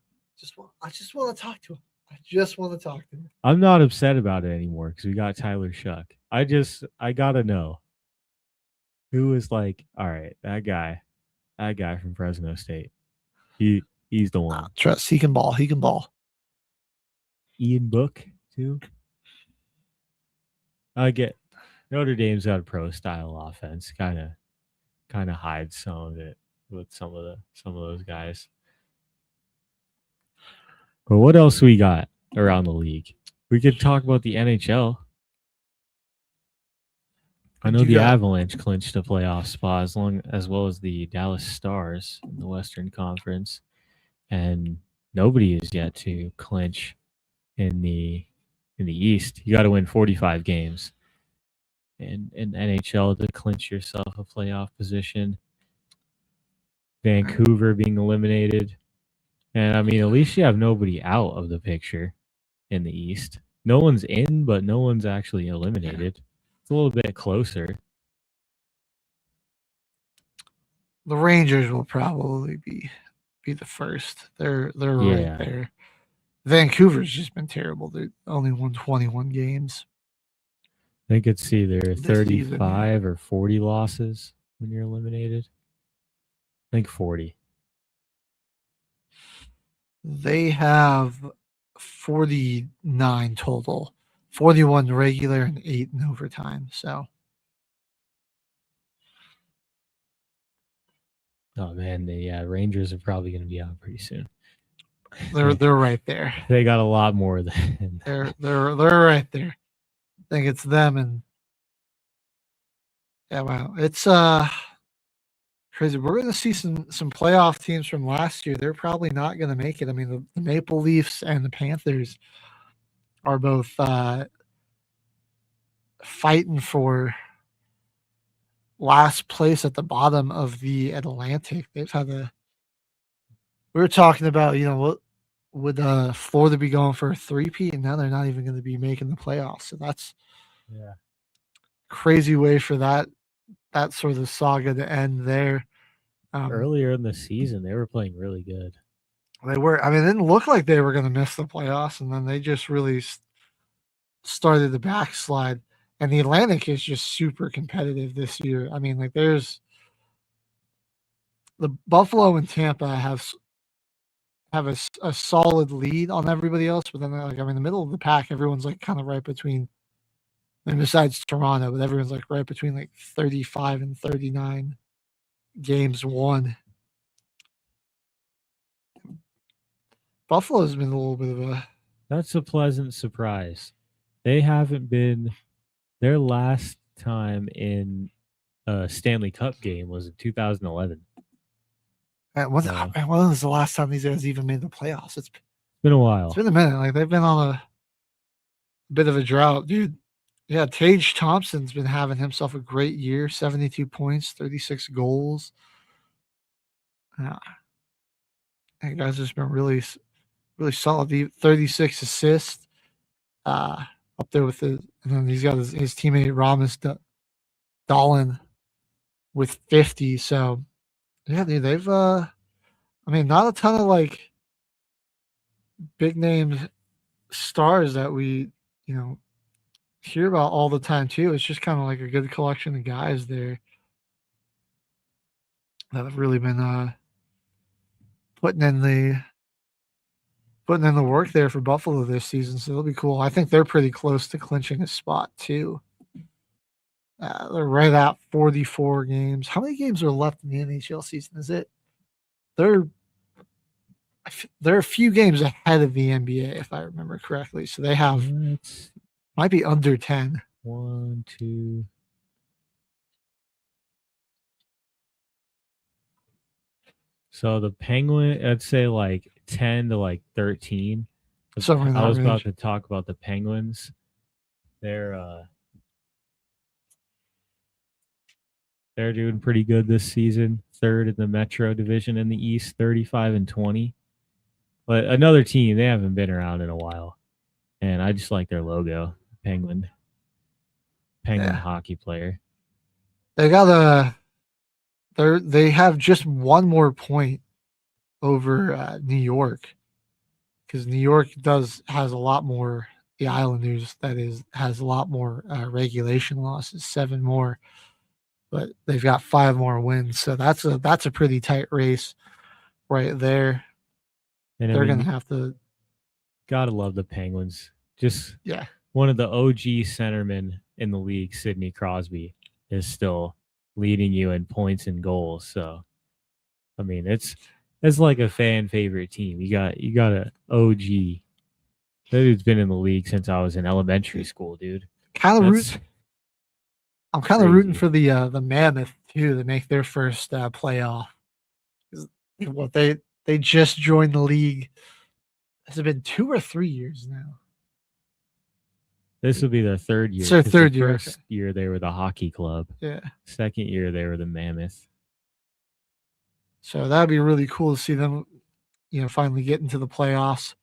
I just want to talk to him. I just want to talk to him. I'm not upset about it anymore because we got Tyler Shuck. I gotta know who is like, all right, that guy from Fresno State. He's the one. Trust, he can ball. He can ball. Ian Book too. I get Notre Dame's got a pro style offense. Kind of hides some of it with some of those guys. But what else we got around the league? We could talk about the NHL. I know the Avalanche clinched a playoff spot as well as the Dallas Stars in the Western Conference, and nobody is yet to clinch in the East. You got to win 45 games in NHL to clinch yourself a playoff position. Vancouver being eliminated. And I mean, at least you have nobody out of the picture in the East. No one's in, but no one's actually eliminated. It's a little bit closer. The Rangers will probably be the first. They're right there. Vancouver's just been terrible. They only won 21 games. I think it's either 35 or 40 losses when you're eliminated. I think 40. They have 49 total, 41 regular and 8 in overtime. So, oh man, the Rangers are probably going to be out pretty soon. They're right there. They got a lot more than they're right there. I think it's them and wow, it's crazy. We're going to see some playoff teams from last year. They're probably not going to make it. I mean, the Maple Leafs and the Panthers are both fighting for last place at the bottom of the Atlantic. They've had we were talking about, what would Florida be going for a 3-peat, and now they're not even going to be making the playoffs. So that's crazy way for that sort of saga to end there. Earlier in the season, they were playing really good. They were. I mean, it didn't look like they were going to miss the playoffs, and then they just really started the backslide. And the Atlantic is just super competitive this year. I mean, like there's the Buffalo and Tampa have a solid lead on everybody else, but then like in the middle of the pack, everyone's like kind of right between. And besides Toronto, but everyone's like right between like 35 and 39 games won. Buffalo's been a little bit of a... That's a pleasant surprise. They haven't been... Their last time in a Stanley Cup game was in 2011. Man, when was the last time these guys even made the playoffs? It's been a while. It's been a minute. Like they've been on a bit of a drought, dude. Yeah, Tage Thompson's been having himself a great year. 72 points, 36 goals. That guy's just been really solid. 36 assists. Up there with and then he's got his teammate Ramos Dolan with 50. So yeah, dude, they've not a ton of like big name stars that we, hear about all the time too. It's just kind of like a good collection of guys there that have really been putting in the work there for Buffalo this season. So it'll be cool. I think they're pretty close to clinching a spot too. They're right at 44 games. How many games are left in the NHL season? Is it? They're a few games ahead of the NBA, if I remember correctly. So they have might be under 10. 1, 2. So the Penguin, I'd say like 10 to like 13. I was about to talk about the Penguins. They're doing pretty good this season. Third in the Metro Division in the East, 35-20. But another team, they haven't been around in a while. And I just like their logo, Penguin hockey player. They have just one more point over New York, because New York has a lot more. The Islanders, has a lot more regulation losses, 7 more, but they've got 5 more wins. So that's a pretty tight race right there. And they're going to have to. Gotta love the Penguins. Just one of the OG centermen in the league, Sidney Crosby, is still leading you in points and goals. So, I mean, it's like a fan favorite team. You got a OG. That dude's been in the league since I was in elementary school, dude. I'm kind of rooting for the Mammoth too to make their first playoff. What they just joined the league. Has it been 2 or 3 years now? This will be their third year. It's their third year. First year they were the hockey club. Yeah. Second year they were the Mammoth. So that'd be really cool to see them, finally get into the playoffs.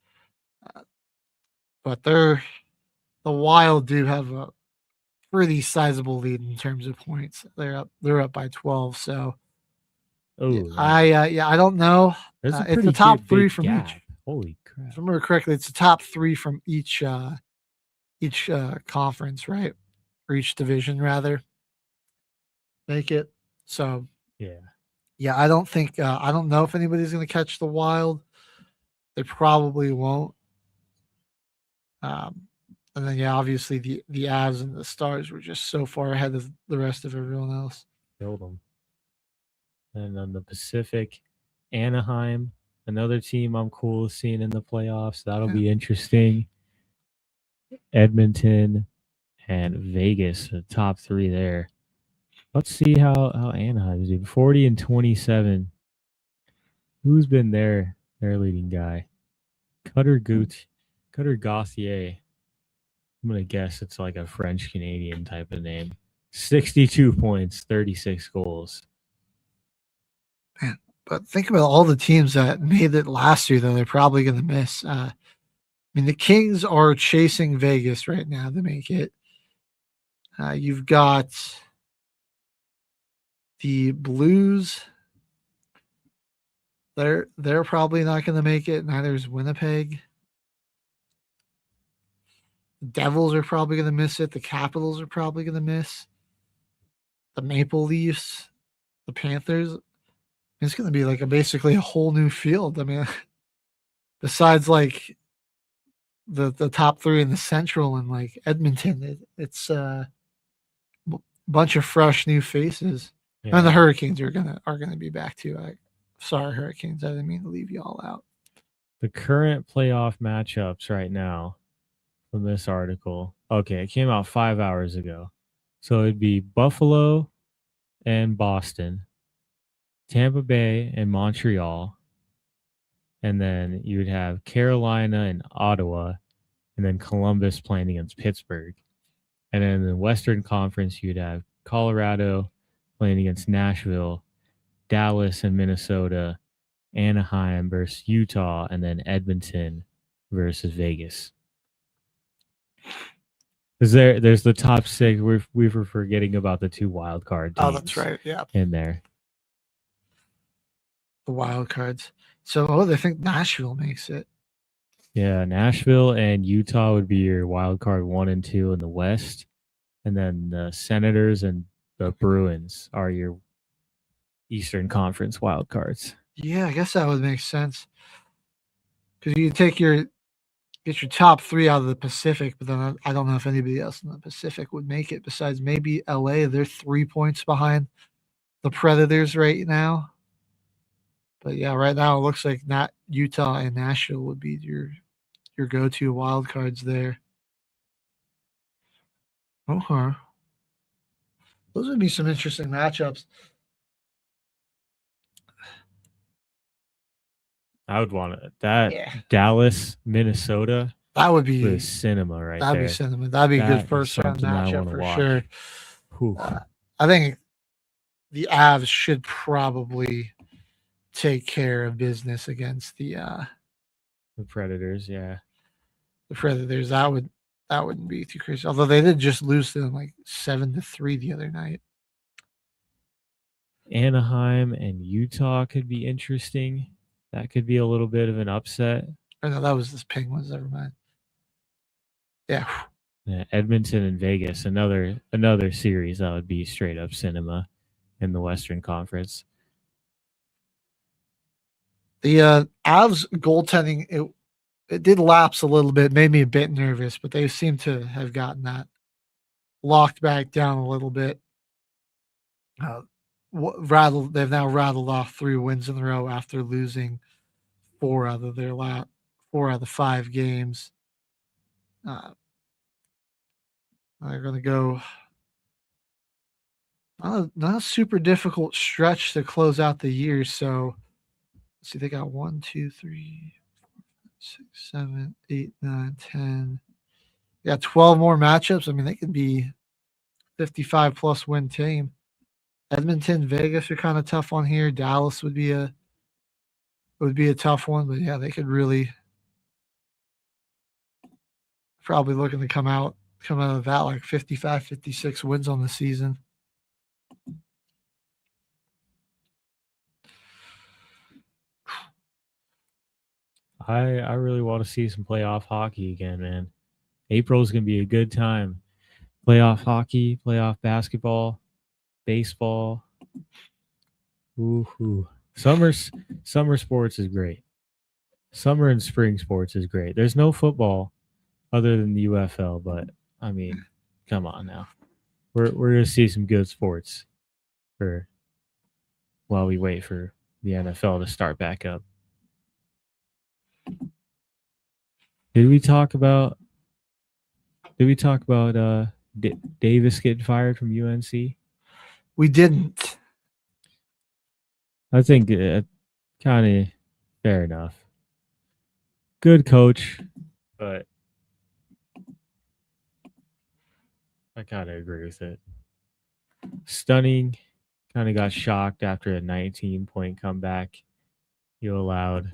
But the Wild do have a pretty sizable lead in terms of points. They're up by 12. So I don't know. It's the top 3 from each. Holy crap! If I remember correctly, it's the top 3 from each conference, right? Or each division, rather. Make it. So yeah. I don't think I don't know if anybody's going to catch the Wild. They probably won't. And then obviously the Avs and the Stars were just so far ahead of the rest of everyone else. Killed them. And on the Pacific, Anaheim, another team I'm cool with seeing in the playoffs. That'll be interesting. Edmonton and Vegas, the top 3 there. Let's see how Anaheim's doing. 40-27. Who's been their leading guy? Cutter Gauthier. I'm going to guess it's like a French-Canadian type of name. 62 points, 36 goals. Man, but think about all the teams that made it last year, though. They're probably going to miss. The Kings are chasing Vegas right now to make it. You've got the Blues. They're probably not going to make it. Neither is Winnipeg. The Devils are probably going to miss it. The Capitals are probably going to miss. The Maple Leafs, the Panthers. It's going to be like basically a whole new field. Besides like the top 3 in the Central and like Edmonton, it's a bunch of fresh new faces. Yeah. And the Hurricanes are gonna be back too. Sorry, Hurricanes. I didn't mean to leave you all out. The current playoff matchups right now from this article. Okay, it came out 5 hours ago. So it'd be Buffalo and Boston, Tampa Bay and Montreal. And then you would have Carolina and Ottawa, and then Columbus playing against Pittsburgh. And then in the Western Conference, you'd have Colorado playing against Nashville, Dallas and Minnesota, Anaheim versus Utah, and then Edmonton versus Vegas. Because there's the top 6. We were forgetting about the 2 wild card teams. Oh, that's right. Yeah. In there. The wild cards. So, they think Nashville makes it. Yeah, Nashville and Utah would be your wild card 1 and 2 in the West. And then the Senators and the Bruins are your Eastern Conference wild cards. Yeah, I guess that would make sense. Because you get your top 3 out of the Pacific, but then I don't know if anybody else in the Pacific would make it besides maybe LA. They're 3 points behind the Predators right now. But yeah, right now it looks like not Utah and Nashville would be your go-to wild cards there. Okay. Those would be some interesting matchups. I would want that. Yeah. Dallas, Minnesota. That would be cinema right that'd there. That'd be cinema. That'd be a good first round matchup for sure. I think the Avs should probably take care of business against the Predators. Yeah, the Predators. That wouldn't be too crazy. Although they did just lose to them like 7-3 the other night. Anaheim and Utah could be interesting. That could be a little bit of an upset. Oh, no, that was the Penguins. Never mind. Yeah. Edmonton and Vegas, another series that would be straight up cinema in the Western Conference. The Avs goaltending, it did lapse a little bit, made me a bit nervous, but they seem to have gotten that locked back down a little bit. They've now rattled off 3 wins in a row after losing 4 out of the 5 games. They're going to go not a super difficult stretch to close out the year. So let's see, they got 1, 2, 3, 4, 5, 6, 7, 8, 9, 10. They got 12 more matchups. I mean, they could be 55 plus win team. Edmonton, Vegas are kind of tough on here. Dallas would be a tough one, but yeah, they could really probably looking to come out of that like 55, 56 wins on the season. I really want to see some playoff hockey again, man. April is going to be a good time. Playoff hockey, playoff basketball, baseball. Woohoo. Summer sports is great. Summer and spring sports is great. There's no football other than the UFL, but I mean, come on now. We're going to see some good sports while we wait for the NFL to start back up. Did we talk about Davis getting fired from UNC? We didn't. I think kind of fair enough. Good coach, but I kind of agree with it. Stunning, kind of got shocked after a 19-point comeback you allowed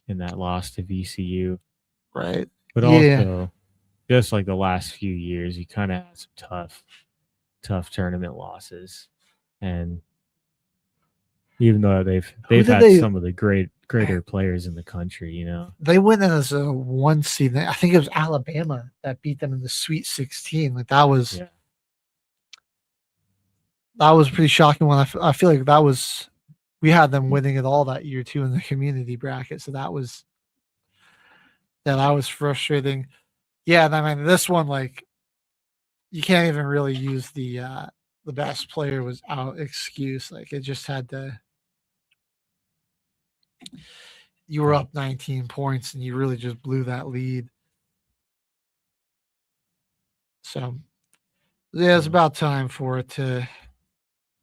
in that loss to VCU. Right. But also, just like the last few years, you kind of had some tough tournament losses. And even though they've had some of the greater players in the country, you know. They went in as a 1 seed. I think it was Alabama that beat them in the Sweet 16. Like that was pretty shocking one. I feel like we had them winning it all that year too in the community bracket. So that was frustrating. Yeah, I mean this one, like you can't even really use the best player was out excuse. Like it just had to. You were up 19 points and you really just blew that lead. So yeah, it's about time for it to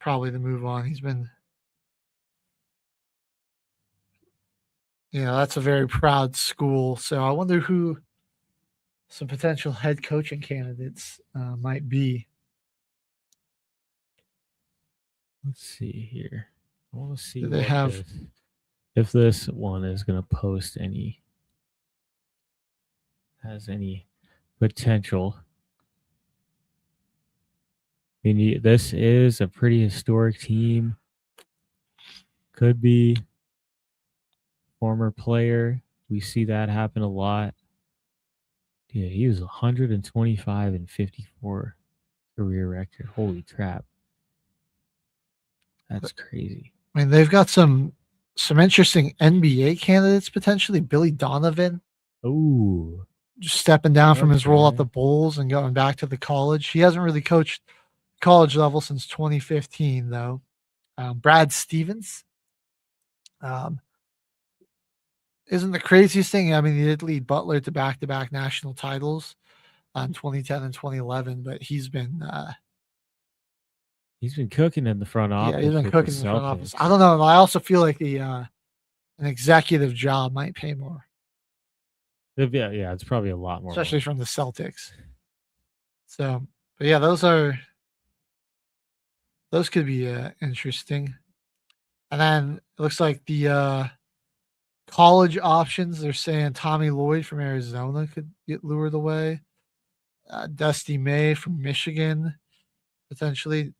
move on. He's been that's a very proud school. So I wonder who some potential head coaching candidates might be. Let's see here. I want to see Do they have if this one is going to post has any potential. I mean, this is a pretty historic team. Could be former player. We see that happen a lot. Yeah, he was 125 and 54 career record. Holy crap. That's crazy. I mean, they've got some interesting NBA candidates potentially. Billy Donovan. Ooh. Just stepping down from his role at the Bulls and going back to the college. He hasn't really coached college level since 2015, though. Brad Stevens. Isn't the craziest thing? I mean, he did lead Butler to back-to-back national titles in 2010 and 2011, but he's been cooking in the front office. Yeah, he's been cooking in the front office. I don't know. I also feel like an executive job might pay more. Yeah, it's probably a lot more, especially from the Celtics. So, but yeah, those could be interesting. And then it looks like the college options, they're saying Tommy Lloyd from Arizona could get lured away. Dusty May from Michigan, potentially.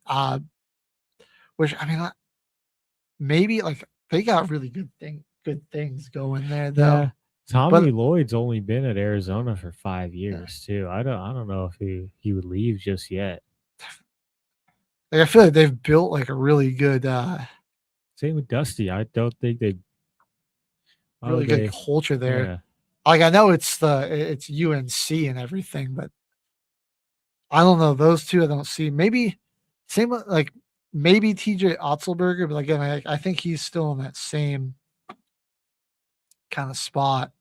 Which, I mean, maybe like they got really good things going there, though. Yeah. Tommy Lloyd's only been at Arizona for 5 years too. I don't know if he would leave just yet. Like, I feel like they've built like a really good same with Dusty. I don't think they really good culture there. Yeah. Like, I know it's UNC and everything, but I don't know. Those two I don't see. Maybe same like maybe TJ Otzelberger, but again, I think he's still in that same kind of spot.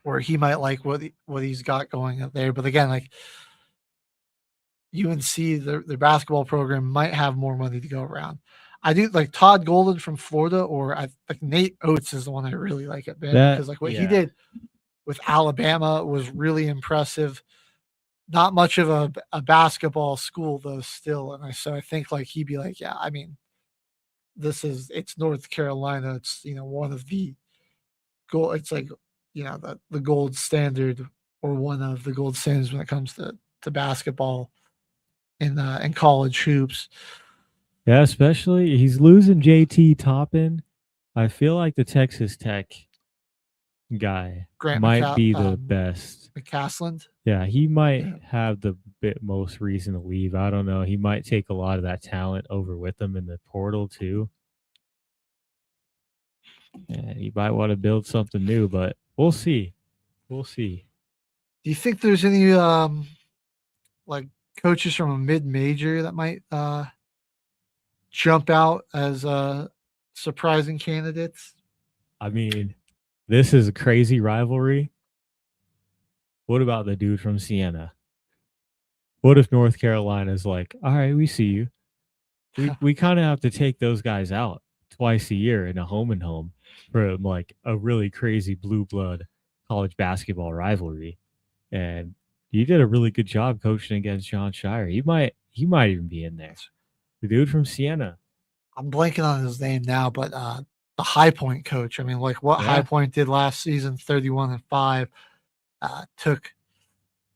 Where he might like what he's got going up there. But again, like UNC, their basketball program might have more money to go around. I do like Todd Golden from Florida, or like Nate Oates is the one I really like at Bend, because like what he did with Alabama was really impressive. Not much of a basketball school though still. And so I think like he'd be like, yeah, I mean, it's North Carolina. It's, one of the gold. It's like, the gold standard, or one of the gold standards when it comes to basketball in college hoops. Yeah, especially he's losing JT Toppin. I feel like the Texas Tech guy might be the best. McCasland? Yeah, he might have the most reason to leave. I don't know. He might take a lot of that talent over with him in the portal too. And he might want to build something new, but we'll see. We'll see. Do you think there's any like coaches from a mid-major that might jump out as surprising candidates? I mean, this is a crazy rivalry. What about the dude from Siena? What if North Carolina's like, all right, we see you. We kind of have to take those guys out twice a year in a home and home for like a really crazy blue blood college basketball rivalry. And you did a really good job coaching against John Shire. He might even be in there. The dude from Siena. I'm blanking on his name now, but the High Point coach. I mean, like what High Point did last season, 31-5, took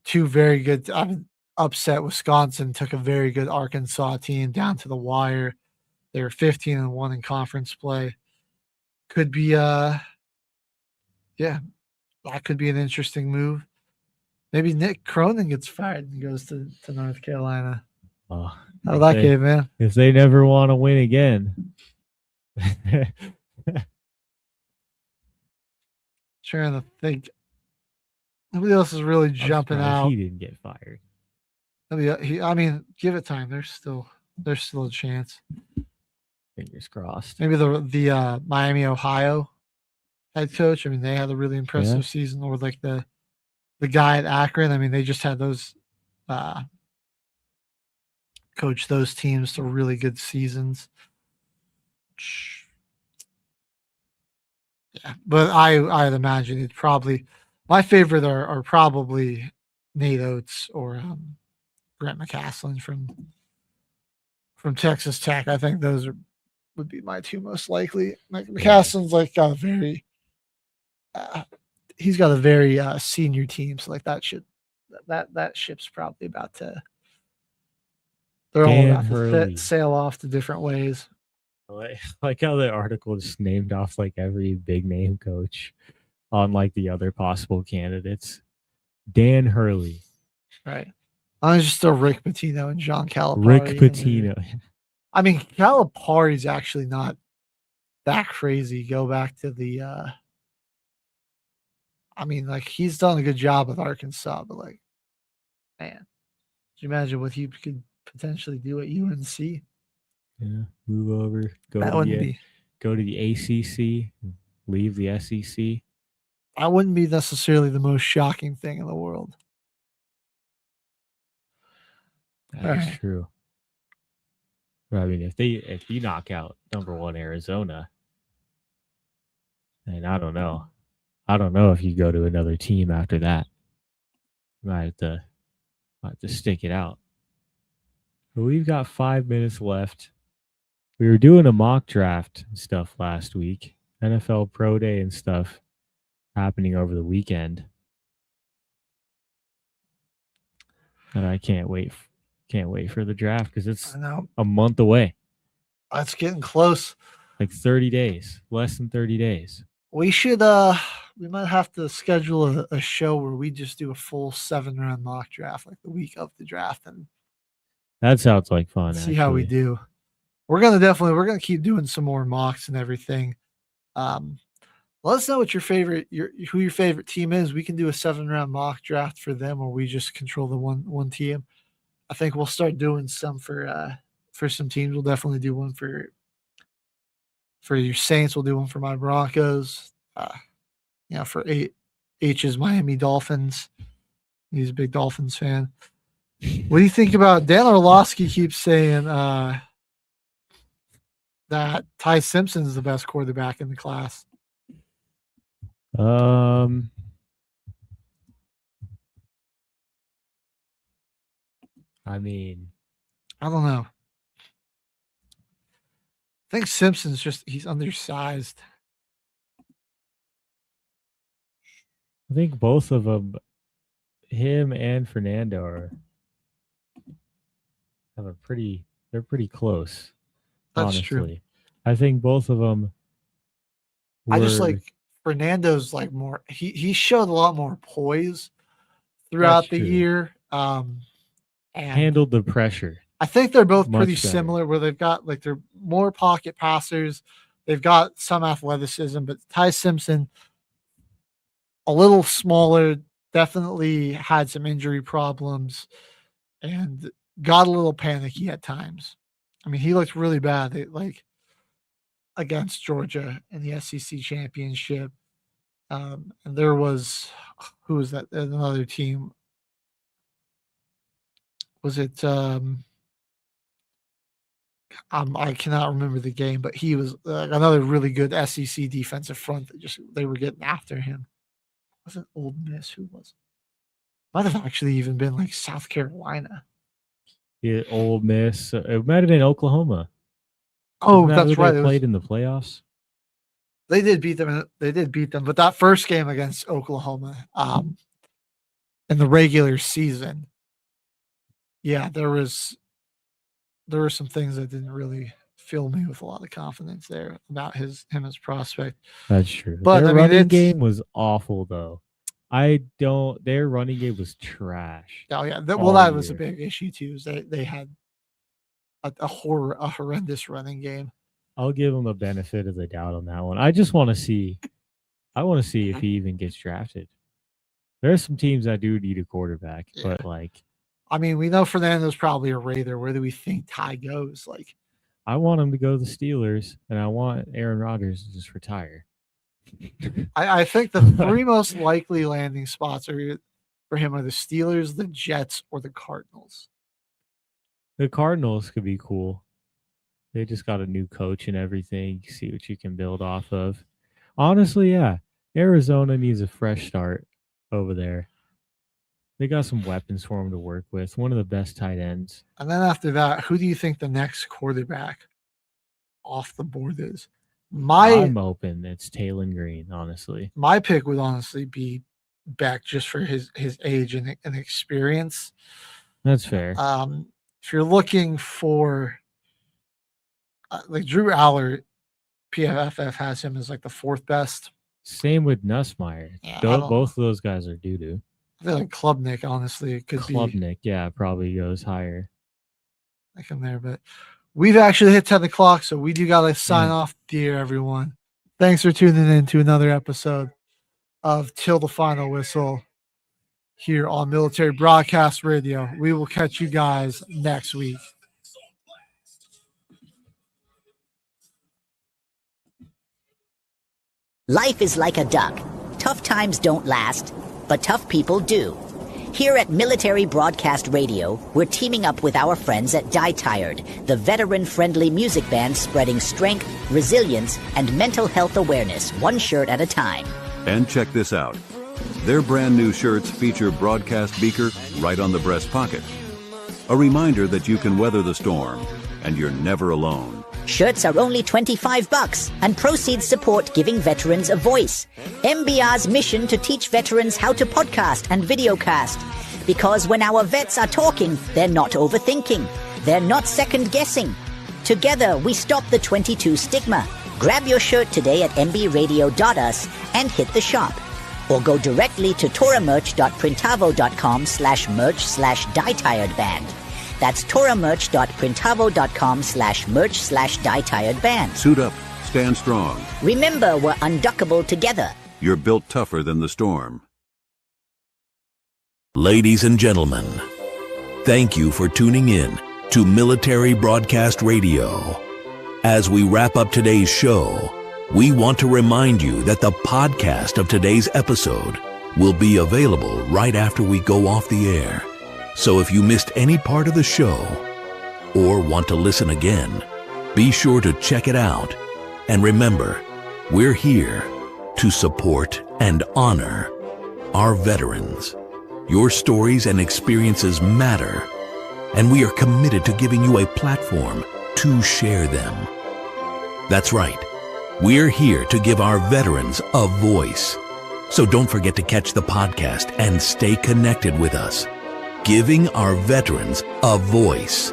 two very good. I mean, upset Wisconsin, took a very good Arkansas team down to the wire. They were 15-1 in conference play. Could be that could be an interesting move. Maybe Nick Cronin gets fired and goes to North Carolina. Oh, how that game, man? If they never want to win again. Trying to think. Nobody else is really jumping out. He didn't get fired. I mean, give it time. There's still a chance. Fingers crossed. Maybe the Miami, Ohio head coach. I mean, they had a really impressive season. Or like the guy at Akron. I mean, they just had those coach those teams to really good seasons. Yeah, but I'd imagine it's probably my favorite are probably Nate Oates or Grant McCaslin from Texas Tech. I think those would be my two most likely. Like McCaslin's like got a very he's got a very senior team, so like that ship's probably about to they're all Dan about Hurley. to sail off to different ways. I like how the article just named off like every big name coach on like the other possible candidates. Dan Hurley. Right. I just throw Rick Pitino and John Calipari. Rick Pitino. I mean, Calipari's actually not that crazy. Go back to the I mean, like he's done a good job with Arkansas, but like, man, can you imagine what he could potentially do at UNC? Yeah, move over, go That to wouldn't the be go to the ACC, leave the SEC. that wouldn't be necessarily the most shocking thing in the world. That's true. But I mean, if you knock out number 1 Arizona, and I don't know if you go to another team after that. You might have to stick it out. But we've got 5 minutes left. We were doing a mock draft and stuff last week. NFL Pro Day and stuff happening over the weekend. And I can't wait for the draft because it's a month away. It's getting close. Like 30 days, less than 30 days. We should we might have to schedule a show where we just do a full 7-round mock draft like the week of the draft and that sounds like fun. See how we do. We're gonna keep doing some more mocks and everything. Let us know what who your favorite team is. We can do a 7-round mock draft for them, or we just control the one team. I think we'll start doing some for some teams. We'll definitely do one for your Saints. We'll do one for my Broncos. For H's Miami Dolphins. He's a big Dolphins fan. What do you think about Dan Orlovsky keeps saying that Ty Simpson is the best quarterback in the class? I mean, I don't know. I think Simpson's he's undersized. I think both of them, him and Fernando, they're pretty close. That's honestly. true. I think both of them. I just like Fernando's like more. He showed a lot more poise throughout the year. And handled the pressure. I think they're both pretty better. similar where they've got like they're more pocket passers. They've got some athleticism, but Ty Simpson, a little smaller, definitely had some injury problems and got a little panicky at times. I mean, he looked really bad against Georgia in the SEC championship. And there was, who was that? Another team. Was it, I cannot remember the game, but he was another really good SEC defensive front that they were getting after him. Was it Old Miss? Who was it? Might have actually even been like South Carolina. Yeah, Old Miss. It might have been Oklahoma. Oh, that's right. They played in the playoffs. They did beat them. But that first game against Oklahoma, in the regular season, yeah, there were some things that didn't really fill me with a lot of confidence there about him as prospect. That's true. But their running game was awful, though. Their running game was trash. Oh yeah, that was a big issue too. Is they had a horrendous running game. I'll give him the benefit of the doubt on that one. I just want to see. I want to see if he even gets drafted. There are some teams that do need a quarterback, but like. I mean, we know Fernando's probably a Raider. Where do we think Ty goes? Like, I want him to go to the Steelers, and I want Aaron Rodgers to just retire. I think the three most likely landing spots for him are the Steelers, the Jets, or the Cardinals. The Cardinals could be cool. They just got a new coach and everything. See what you can build off of. Honestly, yeah. Arizona needs a fresh start over there. They got some weapons for him to work with. One of the best tight ends. And then after that, who do you think the next quarterback off the board is? I'm hoping it's Taylon Green, honestly. My pick would honestly be Beck just for his age and experience. That's fair. If you're looking for like Drew Aller, PFF has him as like the 4th best. Same with Nussmeier. Yeah, both of those guys are doo-doo. I feel like Klubnik, honestly, it could Klubnik, yeah, probably goes higher. Like him there, but we've actually hit 10 o'clock, so we do got to sign off the air, everyone. Thanks for tuning in to another episode of Till the Final Whistle here on Military Broadcast Radio. We will catch you guys next week. Life is like a duck. Tough times don't last, but tough people do. Here at Military Broadcast Radio, we're teaming up with our friends at Die Tired, the veteran-friendly music band spreading strength, resilience, and mental health awareness one shirt at a time. And check this out. Their brand new shirts feature broadcast beaker right on the breast pocket. A reminder that you can weather the storm, and you're never alone. Shirts are only $25, and proceeds support giving veterans a voice. MBR's mission to teach veterans how to podcast and videocast. Because when our vets are talking, they're not overthinking. They're not second-guessing. Together, we stop the 22 stigma. Grab your shirt today at mbradio.us and hit the shop. Or go directly to toramerch.printavo.com/merch/dietiredband. That's toramerch.printavo.com/merch/dietiredband. Suit up, stand strong. Remember, we're unduckable together. You're built tougher than the storm. Ladies and gentlemen, thank you for tuning in to Military Broadcast Radio. As we wrap up today's show, we want to remind you that the podcast of today's episode will be available right after we go off the air. So if you missed any part of the show or want to listen again, be sure to check it out. And remember, we're here to support and honor our veterans. Your stories and experiences matter, and we are committed to giving you a platform to share them. That's right. We're here to give our veterans a voice. So don't forget to catch the podcast and stay connected with us. Giving our veterans a voice.